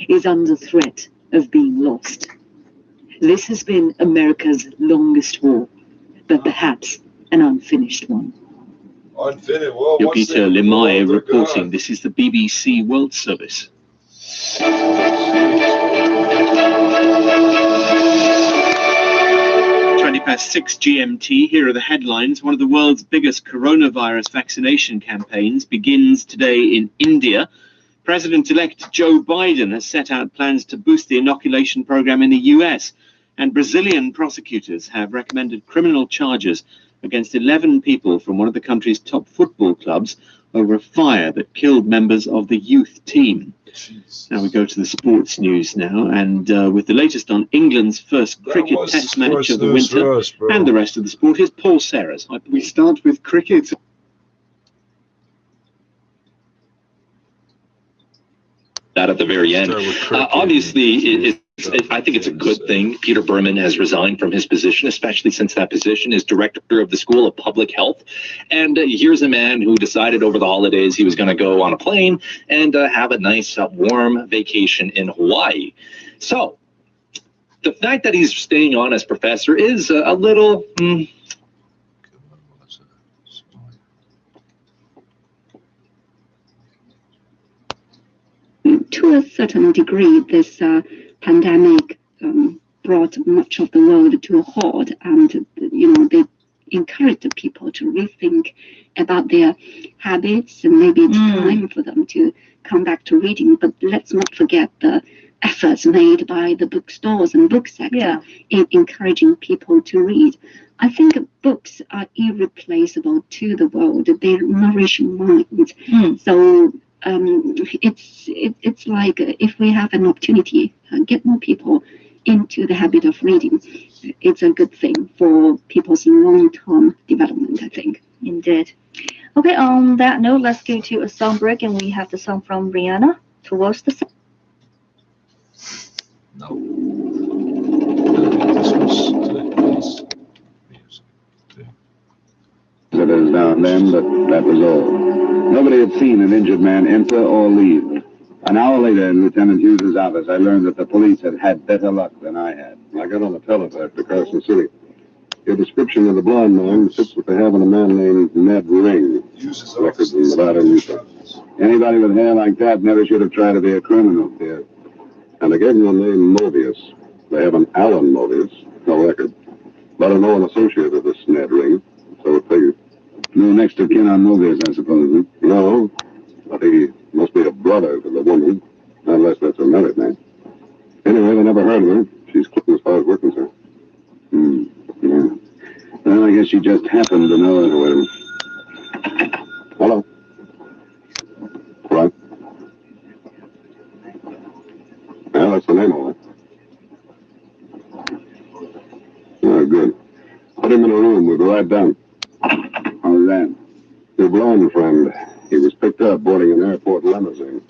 is under threat of being lost. This has been America's longest war, but perhaps an unfinished one. Yogita Limaye reporting. This is the BBC World Service. 6 GMT. Here are the headlines. One of the world's biggest coronavirus vaccination campaigns begins today in India. President-elect Joe Biden has set out plans to boost the inoculation program in the US, and Brazilian prosecutors have recommended criminal charges against 11 people from one of the country's top football clubs over a fire that killed members of the youth team. Now we go to the sports news now, and with the latest on England's first cricket test match of the winter and the rest of the sport, here's Paul Serras. We start with cricket. That at the very end. Obviously, I think it's a good thing Peter Berman has resigned from his position, especially since that position is director of the School of Public Health. And here's a man who decided over the holidays he was going to go on a plane and have a nice warm vacation in Hawaii. So the fact that he's staying on as professor is a little... To a certain degree, this pandemic brought much of the world to a halt, and they encouraged the people to rethink about their habits, and maybe it's time for them to come back to reading. But let's not forget the efforts made by the bookstores and book sector in encouraging people to read. I think books are irreplaceable to the world. They nourish minds. So it's like if we have an opportunity, get more people into the habit of reading. It's a good thing for people's long-term development, I think. Indeed. Okay, on that note, let's go to a song break, and we have the song from Rihanna, Towards the Sun. It is now and then, but that was all. Nobody had seen an injured man enter or leave. An hour later, in Lieutenant Hughes' office, I learned that the police had had better luck than I had. I got on the teletype to Carson City. Your description of the blonde man fits what they have in a man named Ned Ring. Records in Nevada and Utah. Anybody with hair like that never should have tried to be a criminal, dear. And they gave him the name Mobius. They have an Alan Mobius. No record. But I know an associate of this Ned Ring, so it figures. No next of kin on Mobius, I suppose, huh? No, but he must be a brother to the woman, unless that's her married name. Anyway, they never heard of her. She's clean as far as we're concerned. Yeah. Well, I guess she just happened to know it. Wait a minute. Hello. Right. Well, that's the name of it. Good. Put him in a room. We'll go right down. How's that? Your blonde friend. He was picked up boarding an airport limousine.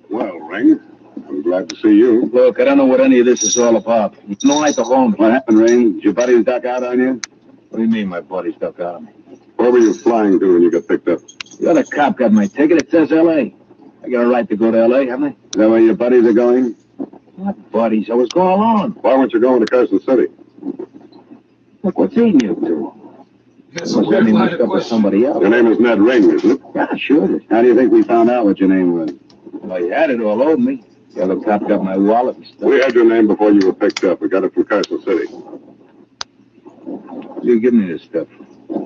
Well, Ring, I'm glad to see you. Look, I don't know what any of this is all about. You don't like to hold me. What happened, Ring? Did your buddies duck out on you? What do you mean my buddies duck out on me? Where were you flying to when you got picked up? The other cop got my ticket. It says L.A. I got a right to go to L.A., haven't I? Is that where your buddies are going? What buddies? I was going alone. Why weren't you going to Carson City? Look, what's eating you two? Must have me mixed up with somebody else. Your name is Ned Ring, isn't it? Yeah, sure it is. How do you think we found out what your name was? Well, you had it all over me. The other cop got my wallet and stuff. We had your name before you were picked up. We got it from Carson City. You give me this stuff.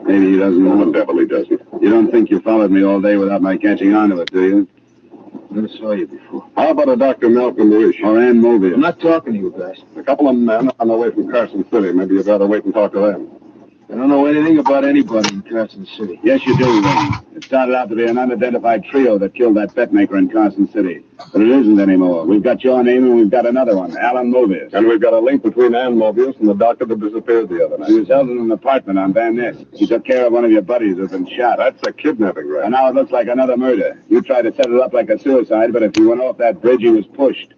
Maybe he doesn't know. The devil he doesn't. You don't think you followed me all day without my catching on to it, do you? Never saw you before. How about a Dr. Malcolm Risch? Or Ann Mobius? I'm not talking to you guys. A couple of men on their way from Carson City. Maybe you'd rather wait and talk to them. I don't know anything about anybody in Carson City. Yes, you do, Ring. It started out to be an unidentified trio that killed that bet maker in Carson City. But it isn't anymore. We've got your name and we've got another one, Alan Mobius. And we've got a link between Ann Mobius and the doctor that disappeared the other night. He was held in an apartment on Van Ness. He took care of one of your buddies who's been shot. That's a kidnapping, right? And now it looks like another murder. You tried to set it up like a suicide, but if he went off that bridge, he was pushed.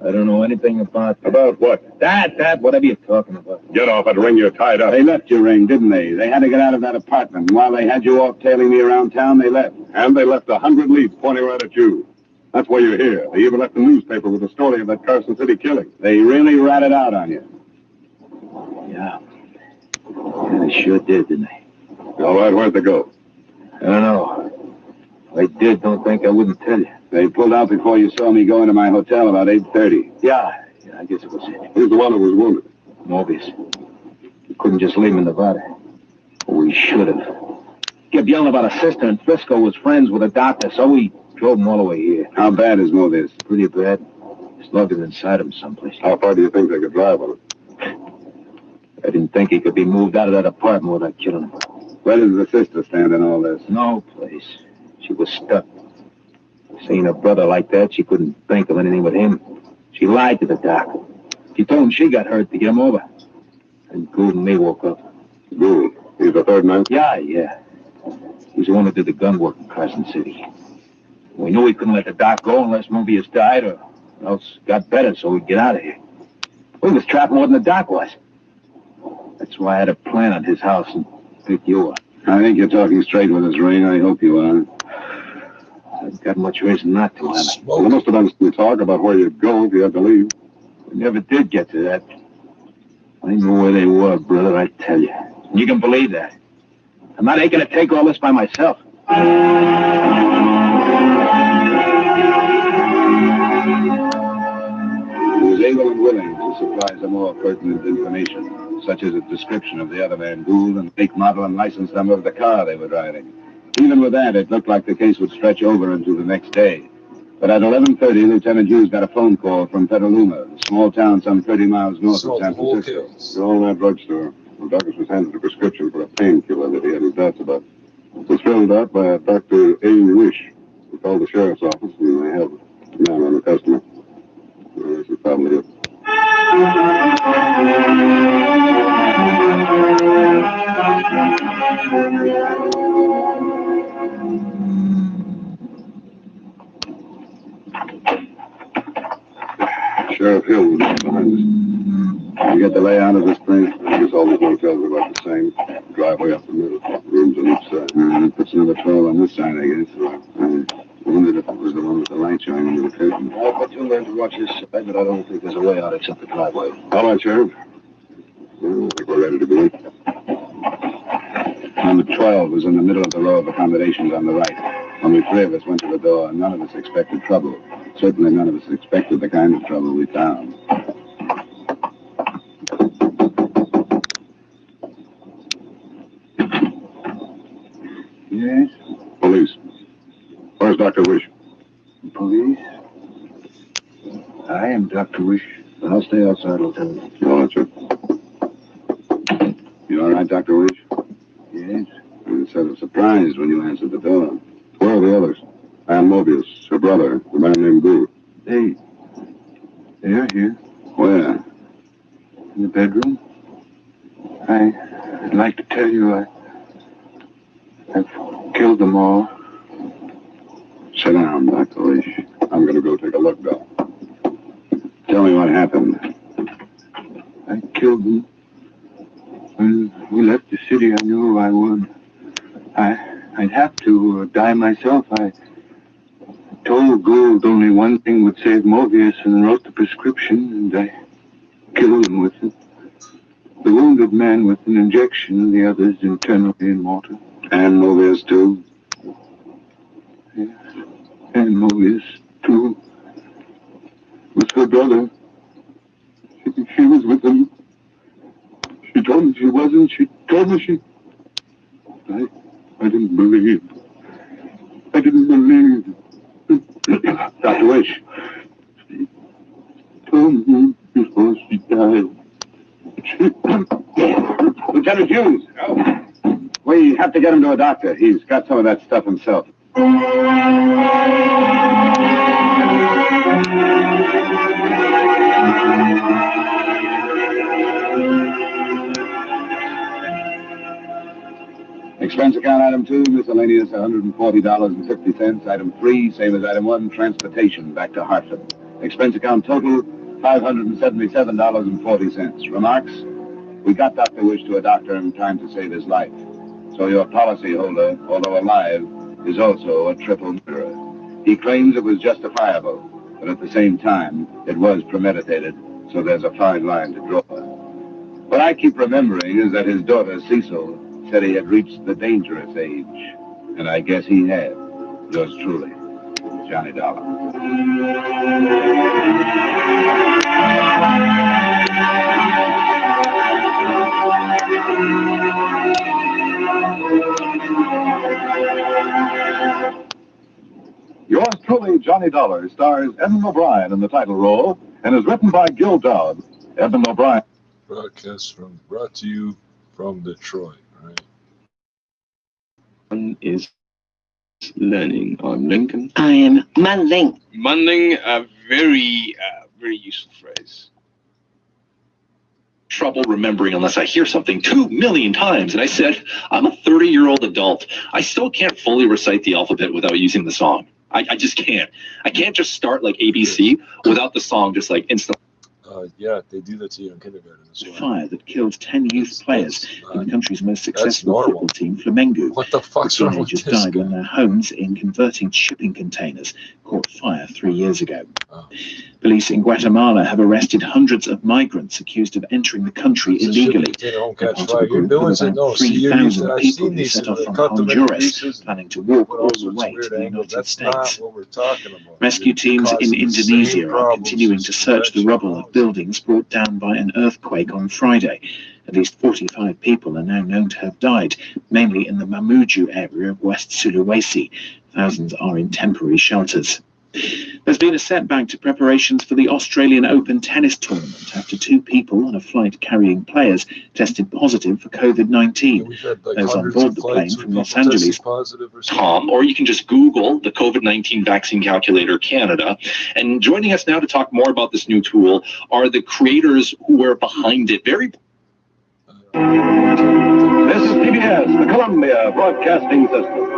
I don't know anything about that. About what? That, whatever you're talking about. Get off it, Ring. You're tied up. They left you, Ring, didn't they? They had to get out of that apartment. And while they had you off tailing me around town, they left. And they left 100 leads pointing right at you. That's why you're here. They even left the newspaper with the story of that Carson City killing. They really ratted out on you. Yeah. They sure did, didn't they? All right, where'd they go? I don't know. If I did, don't think I wouldn't tell you. They pulled out before you saw me go into my hotel about 8:30. Yeah, I guess it was it. Who's the one who was wounded? Mobius. We couldn't just leave him in Nevada. We should have. Kept yelling about a sister in Frisco was friends with a doctor, so we drove him all the way here. How bad is Mobius? Pretty bad. Slugged it inside him someplace. How far do you think they could drive on it? I didn't think he could be moved out of that apartment without killing him. Where does the sister stand in all this? No place. She was stuck. Seeing her brother like that, she couldn't think of anything but him. She lied to the doc. She told him she got hurt to get him over. And Gould and me woke up. Gould? He's the third man? Yeah. He's the one who did the gun work in Carson City. We knew we couldn't let the doc go unless Mobius died or else got better so we'd get out of here. We was trapped more than the doc was. That's why I had a plan on his house and picked you up. I think you're talking straight with us, Ring. I hope you are. I've got much reason not to, have I? Well, you must have done some talk about where you'd go if you had to leave. We never did get to that. I knew where they were, brother, I tell you. And you can believe that. I'm not going to take all this by myself. He was able and willing to supply some more pertinent information, such as a description of the other man, Gould, and the make, model, and license number of the car they were driving. Even with that, it looked like the case would stretch over into the next day. But at 11:30, Lieutenant Hughes got a phone call from Petaluma, a small town some 30 miles north of San Francisco. Go in that drugstore. The doctor was handed a prescription for a painkiller that he had his doubts about. It was filled out by a Dr. A. Risch. We called the sheriff's office, and they have a man on the customer. This is probably it. Sheriff Hill was behind us. You get the layout of this place? I guess all the hotels are about the same. Driveway up the middle, rooms on each side. That puts another 12 on this side, I guess. I wondered if it was the one with the light showing into the curtain. I'll put two men to watch this side, but I don't think there's a way out except the driveway. All right, Sheriff. Well, I think we're ready to go in. Number 12 was in the middle of the row of accommodations on the right. Only 3 of us went to the door, and none of us expected trouble. Certainly none of us expected the kind of trouble we found. Yes? Police. Where's Dr. Wish? Police? I am Dr. Wish. I'll stay outside, Lieutenant. Oh, that's it. You all right, Dr. Wish? Yes? You sort of surprised when you answered the door. Where are the others? Ann Mobius, her brother, the man named Gould. They're here. Where? In the bedroom. I'd like to tell you I've killed them all. Sit down, Dr. Wish. I'm going to go take a look, Doc. Tell me what happened. I killed them. When we left the city, I knew I would. I'd have to die myself. I told Gould only one thing would save Mobius and wrote the prescription, and I killed him with it. The wounded man with an injection, the others internally immortal. And Mobius, too? Yes. And Mobius, too. With her brother. She was with him. She told me she wasn't. She told me she... I didn't believe. I didn't believe. Dr. Wish. She told me before she died. Lieutenant Hughes. Oh. We have to get him to a doctor. He's got some of that stuff himself. Expense account item 2, miscellaneous $140.50. Item 3, same as item 1, transportation back to Hartford. Expense account total $577.40. Remarks? We got Dr. Wish to a doctor in time to save his life. So your policyholder, although alive, is also a triple murderer. He claims it was justifiable, but at the same time, it was premeditated, so there's a fine line to draw. What I keep remembering is that his daughter, Cecil, said he had reached the dangerous age, and I guess he had. Yours truly, Johnny Dollar. Yours truly, Johnny Dollar, stars Edmund O'Brien in the title role and is written by Gil Doud. Edmund O'Brien. Brought to you from Detroit, right? One is learning. I'm Lincoln. I am Manling. Manling, a very useful phrase. Trouble remembering unless I hear something 2 million times. And I said, I'm a 30-year-old adult. I still can't fully recite the alphabet without using the song. I just can't. I can't just start like ABC without the song just like instantly. Yeah, they do that to you in kindergarten as well. Fire that killed 10 youth players in the country's most successful football team, Flamengo. What the fuck's wrong with teenagers this died when their homes in converting shipping containers caught fire 3 years ago. Police in Guatemala have arrested hundreds of migrants accused of entering the country illegally. They're part of a group of about 3,000 people who set off from Honduras, planning to walk all the way to the United States. Rescue teams in Indonesia are continuing to search the rubble of buildings brought down by an earthquake on Friday. At least 45 people are now known to have died, mainly in the Mamuju area of West Sulawesi. Thousands are in temporary shelters. There's been a setback to preparations for the Australian Open tennis tournament after 2 people on a flight carrying players tested positive for COVID-19. Those on board the plane from Los Angeles. Or you can just Google the COVID-19 vaccine calculator Canada. And joining us now to talk more about this new tool are the creators who were behind it. This is PBS, the Columbia Broadcasting System.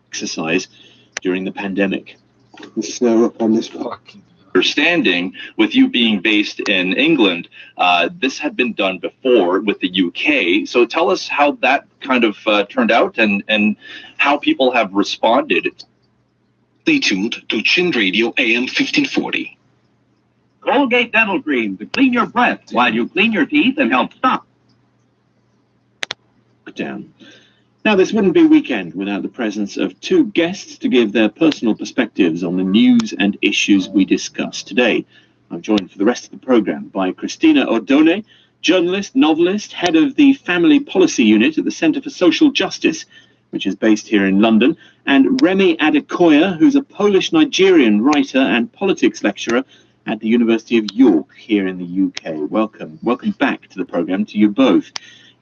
Exercise during the pandemic. Understanding, with you being based in England, this had been done before with the UK. So tell us how that kind of turned out and how people have responded. Stay tuned to Chin Radio AM 1540. Colgate Dental Cream to clean your breath while you clean your teeth and help stop. Down. Now, this wouldn't be a weekend without the presence of two guests to give their personal perspectives on the news and issues we discuss today. I'm joined for the rest of the program by Christina Ordone, journalist, novelist, head of the Family Policy Unit at the Centre for Social Justice, which is based here in London, and Remy Adekoya, who's a Polish-Nigerian writer and politics lecturer at the University of York here in the UK. Welcome back to the program to you both.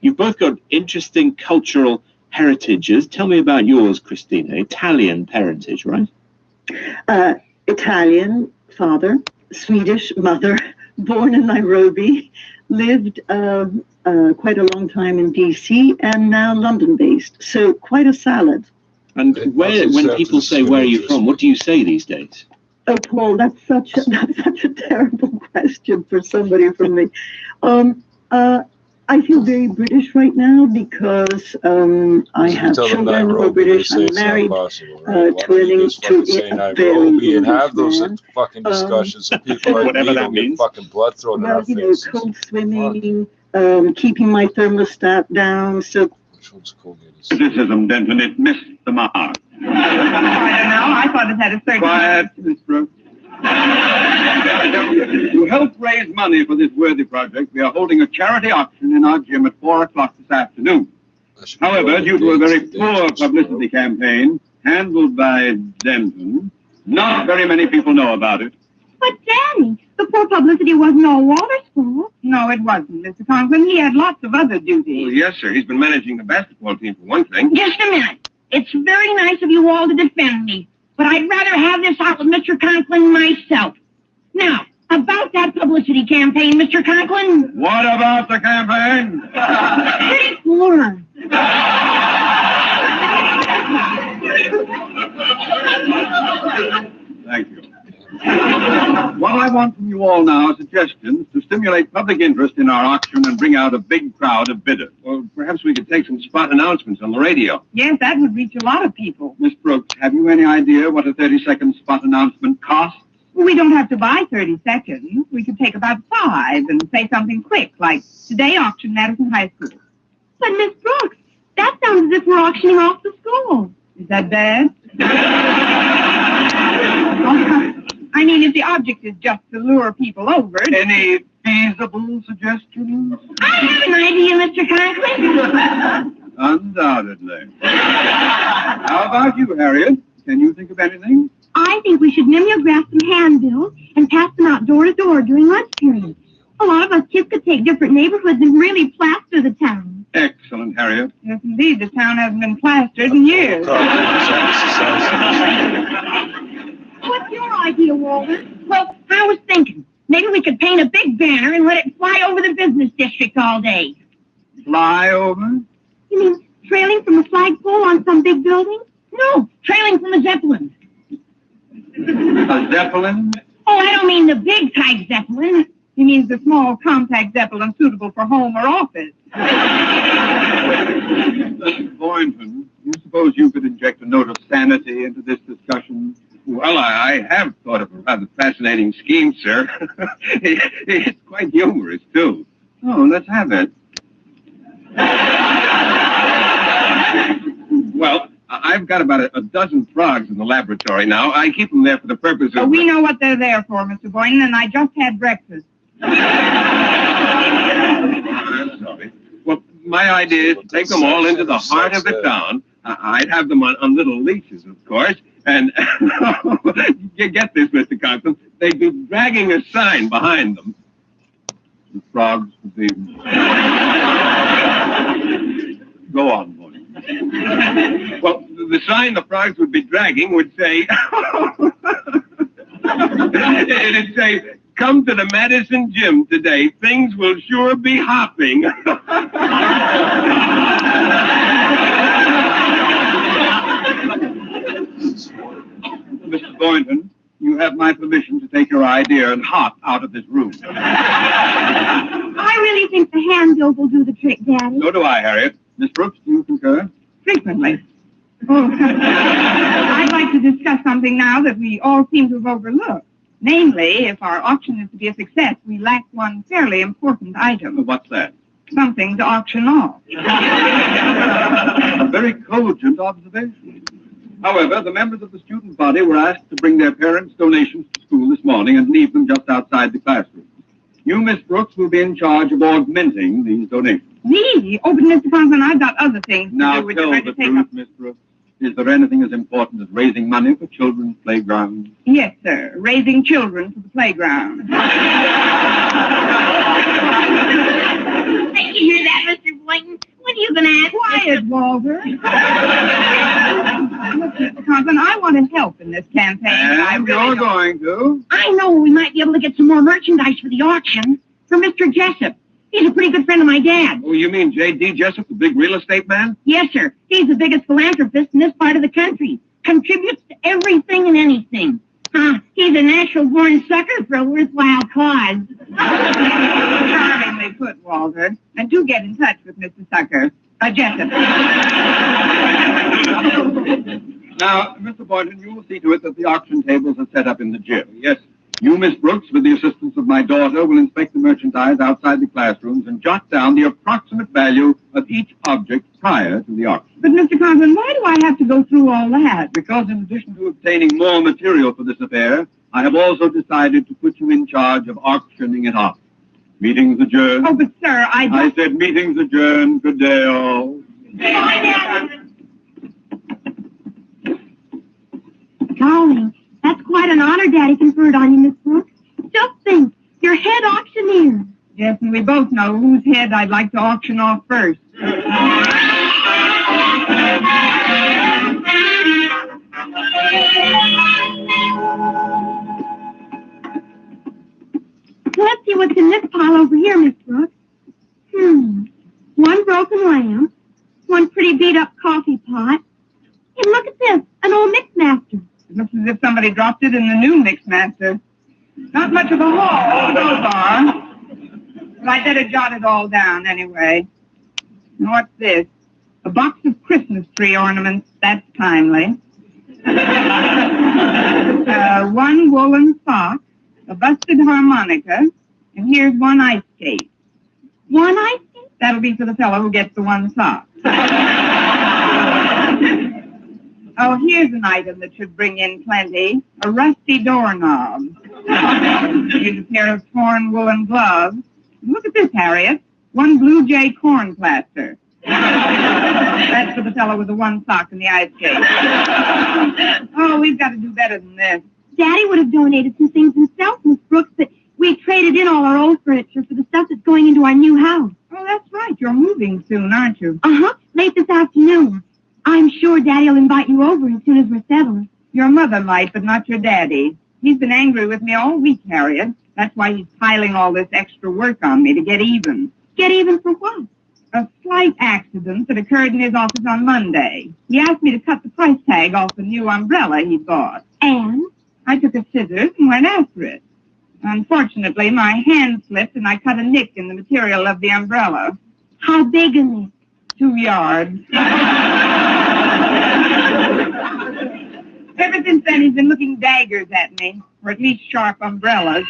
You've both got interesting cultural heritages. Tell me about yours, Christina. Italian parentage, right? Italian father, Swedish mother, born in Nairobi, lived quite a long time in DC, and now London-based. So quite a salad. And when people say, "Where are you from?" what do you say these days? Oh, Paul, that's such a terrible question for somebody from me. I feel very British right now because I have children who are British. I'm married to a very and have those fucking discussions and people like whatever me that don't means. get fucking blood thrown in our faces. Cold swimming, keeping my thermostat down. So Criticism, Denton, it missed the mark. I don't know. I thought it had a certain... Quiet, Miss Brooks. To help raise money for this worthy project, we are holding a charity auction in our gym at 4 o'clock this afternoon. However, due to a very poor publicity campaign handled by Denton, not very many people know about it. But Danny, the poor publicity wasn't all Walter's fault. No, it wasn't, Mr. Conklin. He had lots of other duties. Well, yes, sir. He's been managing the basketball team for one thing. Just a minute. It's very nice of you all to defend me, but I'd rather have this out with Mr. Conklin myself. Now, about that publicity campaign, Mr. Conklin. What about the campaign? Take one. Thank you. What I want from you all now are suggestions to stimulate public interest in our auction and bring out a big crowd of bidders. Or perhaps we could take some spot announcements on the radio. Yes, that would reach a lot of people. Miss Brooks, have you any idea what a 30-second spot announcement costs? We don't have to buy 30 seconds. We could take about 5 and say something quick, like, today auction Madison High School. But, Miss Brooks, that sounds as if we're auctioning off the school. Is that bad? I mean, if the object is just to lure people over... Any feasible suggestions? I have an idea, Mr. Conklin. Undoubtedly. How about you, Harriet? Can you think of anything? I think we should mimeograph some handbills and pass them out door to door during lunch period. A lot of us kids could take different neighborhoods and really plaster the town. Excellent, Harriet. Yes, indeed. The town hasn't been plastered in years. What's your idea, Walter? Well, I was thinking, maybe we could paint a big banner and let it fly over the business district all day. Fly over? You mean trailing from a flagpole on some big building? No, trailing from a Zeppelin. A Zeppelin? Oh, I don't mean the big type Zeppelin. He means the small, compact Zeppelin suitable for home or office. Mr. Boynton, do you suppose you could inject a note of sanity into this discussion? Well, I have thought of a rather fascinating scheme, sir. It's quite humorous, too. Oh, let's have it. Well, I've got about a dozen frogs in the laboratory now. I keep them there for the purpose of... Oh, we know what they're there for, Mr. Boynton, and I just had breakfast. I'm sorry. Well, my idea is to take them all into the heart of the town. I'd have them on little leashes, of course. And you get this, Mr. Conklin. They'd be dragging a sign behind them. The frogs would be... Go on, Boynton. Well, the sign the frogs would be dragging would say... It'd say, come to the Madison Gym today. Things will sure be hopping. Mr. Boynton, you have my permission to take your idea and hop out of this room. I really think the handbills will do the trick, Daddy. So do I, Harriet. Miss Brooks, do you concur? Frequently. Oh, I'd like to discuss something now that we all seem to have overlooked. Namely, if our auction is to be a success, we lack one fairly important item. What's that? Something to auction off. A very cogent observation. However, the members of the student body were asked to bring their parents' donations to school this morning and leave them just outside the classroom. You, Miss Brooks, will be in charge of augmenting these donations. Me? Oh, but Mr. Conklin, I've got other things to Now do. Which tell are the to take truth, up. Miss Brooks. Is there anything as important as raising money for children's playgrounds? Yes, sir. Raising children for the playground. Hey, you hear that, Mr. Boynton? What are you going to ask? Quiet, Walter. Look, Mr. Conklin, I want to help in this campaign. And you're going to? I know we might be able to get some more merchandise for the auction from Mr. Jessup. He's a pretty good friend of my dad's. Oh, you mean J.D. Jessup, the big real estate man? Yes, sir. He's the biggest philanthropist in this part of the country. Contributes to everything and anything. He's a natural-born sucker for a worthwhile cause. Charmingly put, Walter. And do get in touch with Mr. Sucker. Jessup. Now, Mr. Boynton, you will see to it that the auction tables are set up in the gym. Yes. You, Miss Brooks, with the assistance of my daughter, will inspect the merchandise outside the classrooms and jot down the approximate value of each object prior to the auction. But, Mr. Conklin, why do I have to go through all that? Because in addition to obtaining more material for this affair, I have also decided to put you in charge of auctioning it off. Meetings adjourned. Oh, but, sir, I said meetings adjourned. Good day, all. Golly, that's quite an honor Daddy conferred on you, Miss Brooks. Just think, you're head auctioneer. Yes, and we both know whose head I'd like to auction off first. Let's see what's in this pile over here, Miss Brooks. One broken lamp, one pretty beat-up coffee pot, and look at this, an old Mixmaster. It looks as if somebody dropped it in the new Mixmaster. Not much of a haul, those are. But I'd better jot it all down anyway. And what's this? A box of Christmas tree ornaments. That's timely. One woolen sock, a busted harmonica, and here's one ice skate. One ice skate? That'll be for the fellow who gets the one sock. Oh, here's an item that should bring in plenty. A rusty doorknob. Here's a pair of torn woolen gloves. Look at this, Harriet. One Blue Jay corn plaster. That's for the fellow with the one sock and the ice skate. Oh, we've got to do better than this. Daddy would have donated some things himself, Miss Brooks, but we traded in all our old furniture for the stuff that's going into our new house. Oh, that's right. You're moving soon, aren't you? Uh-huh. Late this afternoon. I'm sure Daddy will invite you over as soon as we're settled. Your mother might, but not your daddy. He's been angry with me all week, Harriet. That's why he's piling all this extra work on me to get even. Get even for what? A slight accident that occurred in his office on Monday. He asked me to cut the price tag off the new umbrella he bought. And? I took a scissors and went after it. Unfortunately, my hand slipped and I cut a nick in the material of the umbrella. How big a nick? 2 yards. Ever since then, he's been looking daggers at me, or at least sharp umbrellas.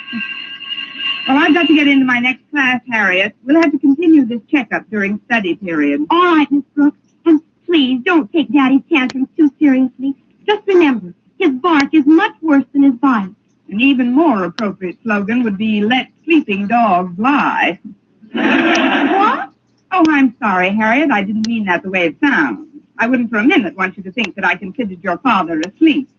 Well, I've got to get into my next class, Harriet. We'll have to continue this checkup during study period. All right, Miss Brooks. And please don't take Daddy's tantrums too seriously. Just remember, his bark is much worse than his bite. An even more appropriate slogan would be, let sleeping dogs lie. What? Oh, I'm sorry, Harriet. I didn't mean that the way it sounds. I wouldn't for a minute want you to think that I considered your father asleep.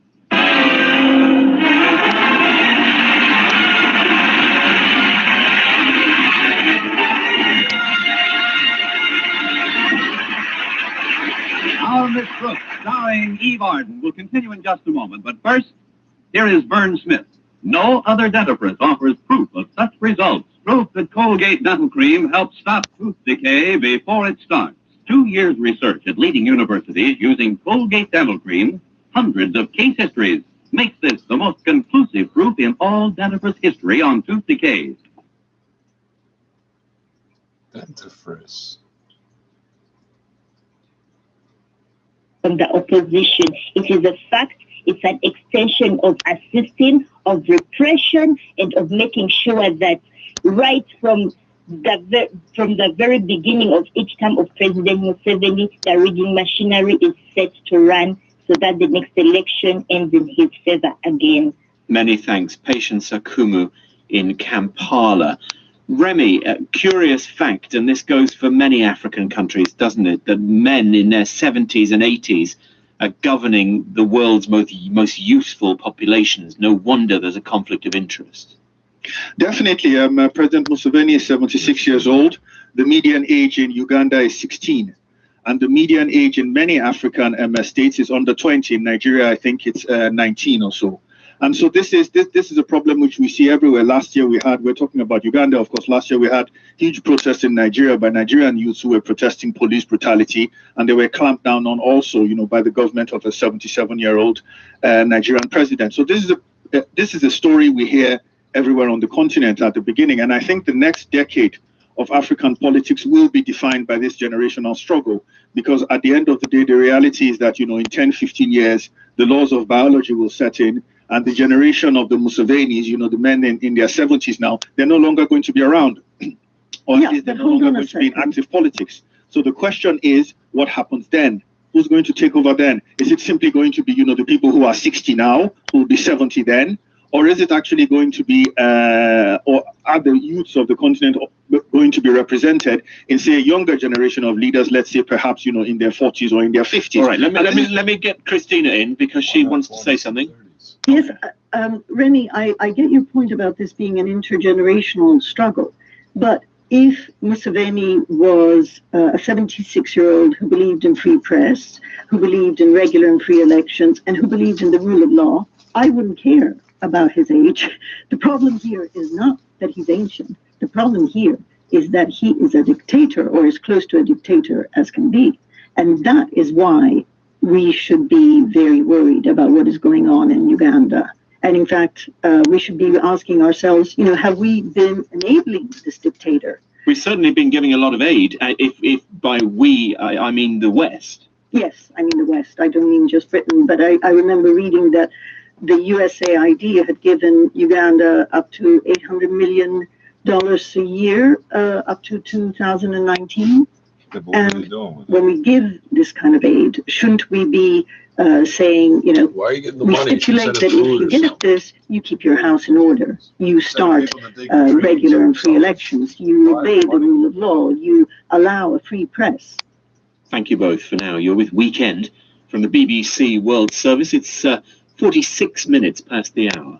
Our Miss Brooks, starring Eve Arden, will continue in just a moment. But first, here is Vern Smith. No other dentifrice offers proof of such results. Proof that Colgate Dental Cream helps stop tooth decay before it starts. 2 years research at leading universities using Colgate Dental Cream, hundreds of case histories, makes this the most conclusive proof in all dentifrice history on tooth decay. Dentifrice. From the opposition, it is a fact It's an extension of assisting, of repression, and of making sure that right from the very beginning of each term of President Museveni, the rigging machinery is set to run so that the next election ends in his favor again. Many thanks. Patience Akumu in Kampala. Remy, a curious fact, and this goes for many African countries, doesn't it, that men in their 70s and 80s are governing the world's most useful populations. No wonder there's a conflict of interest. Definitely. President Museveni is 76 years old. The median age in Uganda is 16. And the median age in many African states is under 20. In Nigeria, I think it's 19 or so. And so this is a problem which we see everywhere. Last year we're talking about Uganda, of course. Last year we had huge protests in Nigeria by Nigerian youths who were protesting police brutality, and they were clamped down on also, by the government of a 77-year-old Nigerian president. So this is a story we hear everywhere on the continent at the beginning, and I think the next decade of African politics will be defined by this generational struggle, because at the end of the day, the reality is that, in 10, 15 years, the laws of biology will set in, and the generation of the Musevenis, the men in their 70s now, they're no longer going to be around, or at least they're no longer going to be in active politics. So the question is, what happens then? Who's going to take over then? Is it simply going to be, the people who are 60 now, who will be 70 then? Or is it actually going to be, or are the youths of the continent going to be represented in, say, a younger generation of leaders, let's say perhaps, in their 40s or in their 50s? All right, let me get Christina in, because she wants to say something. Yes, Remy, I get your point about this being an intergenerational struggle. But if Museveni was a 76-year-old who believed in free press, who believed in regular and free elections, and who believed in the rule of law, I wouldn't care about his age. The problem here is not that he's ancient. The problem here is that he is a dictator, or as close to a dictator as can be. And that is why we should be very worried about what is going on in Uganda. And in fact, we should be asking ourselves, have we been enabling this dictator? We've certainly been giving a lot of aid. If by we, I mean the West. Yes, I mean the West. I don't mean just Britain. But I remember reading that the USAID had given Uganda up to $800 million a year up to 2019. And when we give this kind of aid, shouldn't we be saying, we stipulate that if you get this, you keep your house in order, you start regular and free elections, you obey the rule of law, you allow a free press. Thank you both for now. You're with Weekend from the BBC World Service. It's 46 minutes past the hour.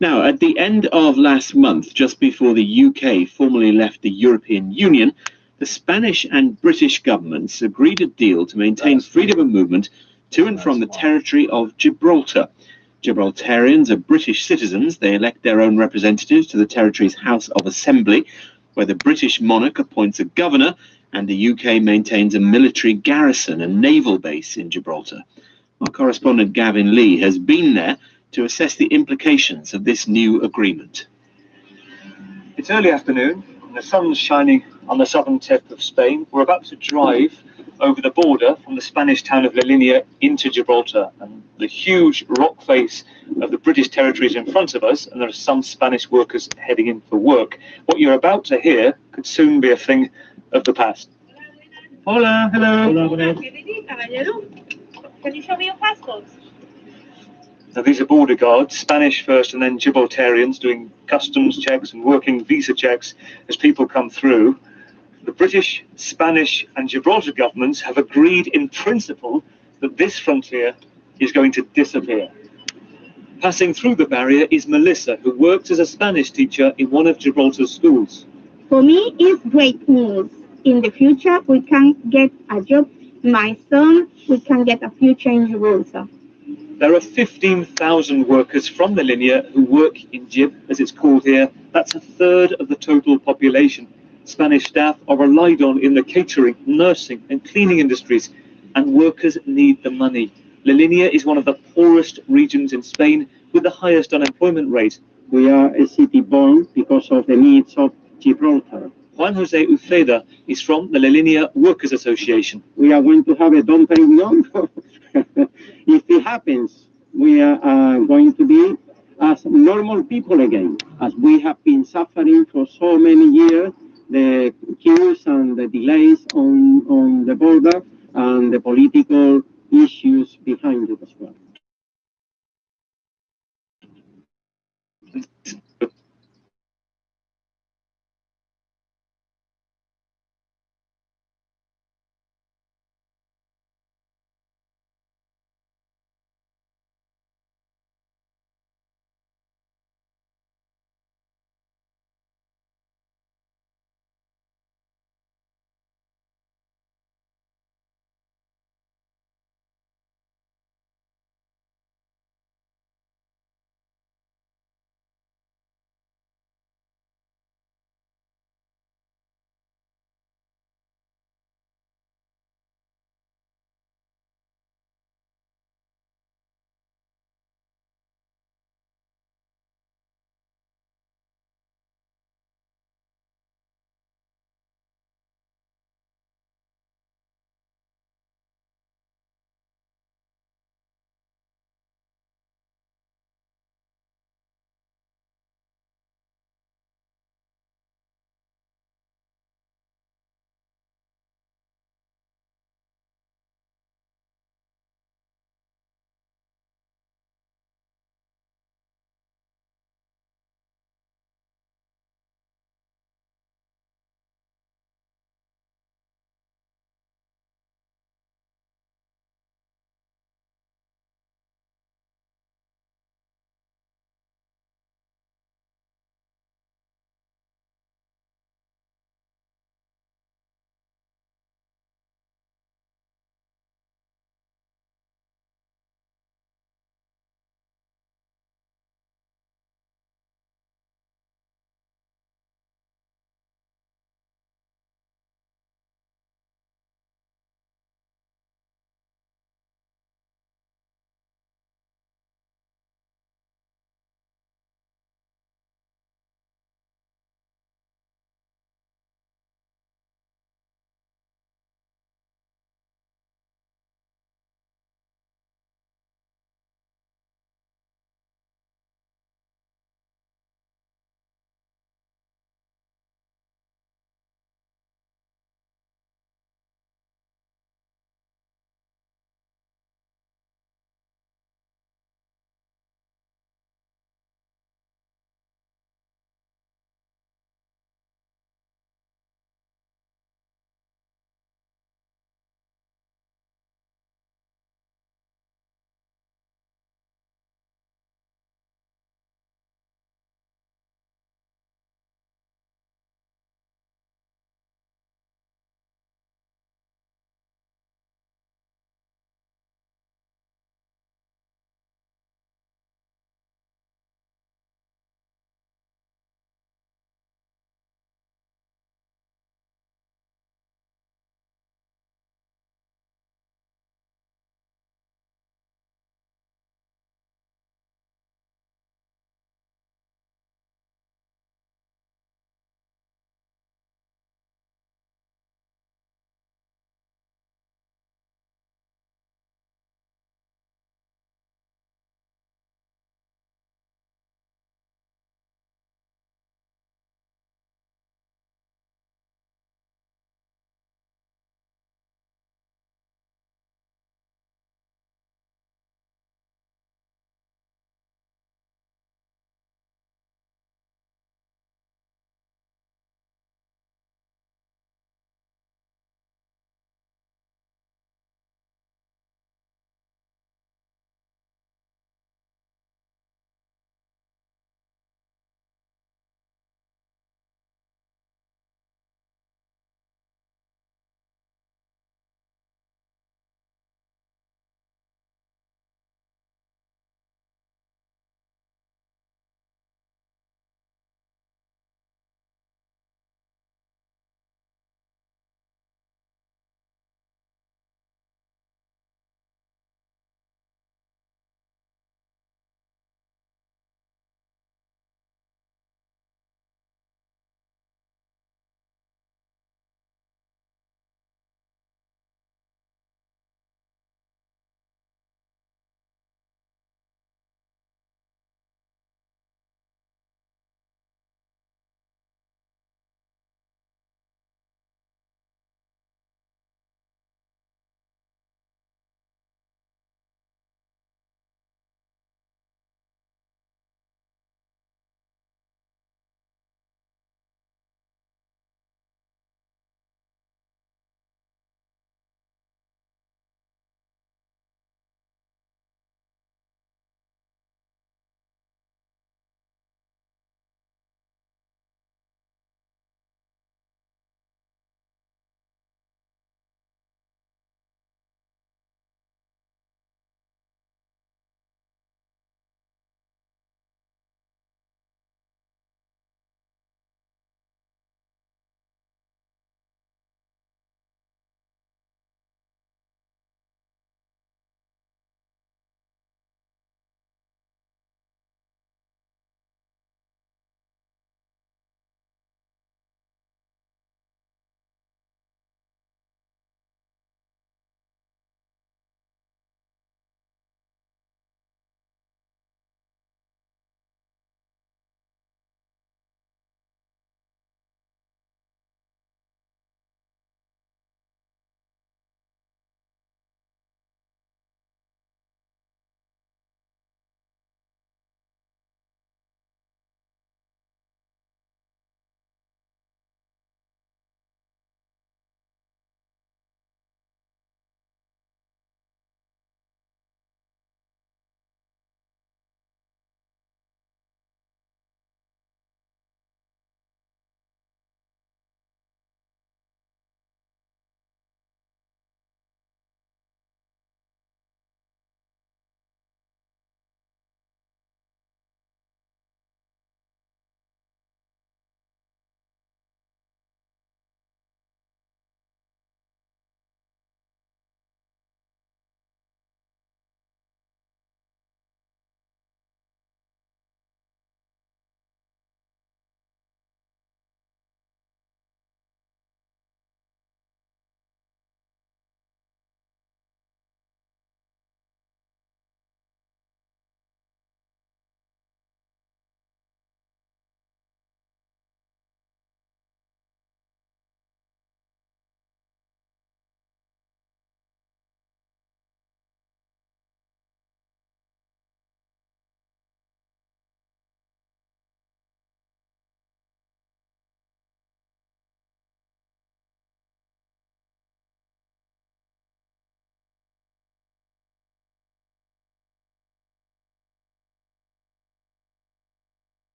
Now, at the end of last month, just before the UK formally left the European Union, the Spanish and British governments agreed a deal to maintain freedom of movement to and from the territory of Gibraltar. Gibraltarians are British citizens. They elect their own representatives to the territory's House of Assembly, where the British monarch appoints a governor, and the UK maintains a military garrison and naval base in Gibraltar. Our correspondent Gavin Lee has been there to assess the implications of this new agreement. It's early afternoon, and the sun's shining on the southern tip of Spain. We're about to drive over the border from the Spanish town of La Linea into Gibraltar, and the huge rock face of the British territories in front of us, and there are some Spanish workers heading in for work. What you're about to hear could soon be a thing of the past. Hola, hello. Hola, Can you show me your passports? So these are border guards, Spanish first and then Gibraltarians, doing customs checks and working visa checks as people come through. The British, Spanish and Gibraltar governments have agreed in principle that this frontier is going to disappear. Passing through the barrier is Melissa, who works as a Spanish teacher in one of Gibraltar's schools. For me, it's great news. In the future, we can get a job. My son, we can get a future in Gibraltar. There are 15,000 workers from La Linea who work in Gib, as it's called here. That's a third of the total population. Spanish staff are relied on in the catering, nursing and cleaning industries, and workers need the money. La Linea is one of the poorest regions in Spain with the highest unemployment rate. We are a city born because of the needs of Gibraltar. Juan Jose Uceda is from the La Linea Workers Association. We are going to have a dumping ground if it happens, we are going to be as normal people again, as we have been suffering for so many years, the queues and the delays on the border and the political issues behind it as well.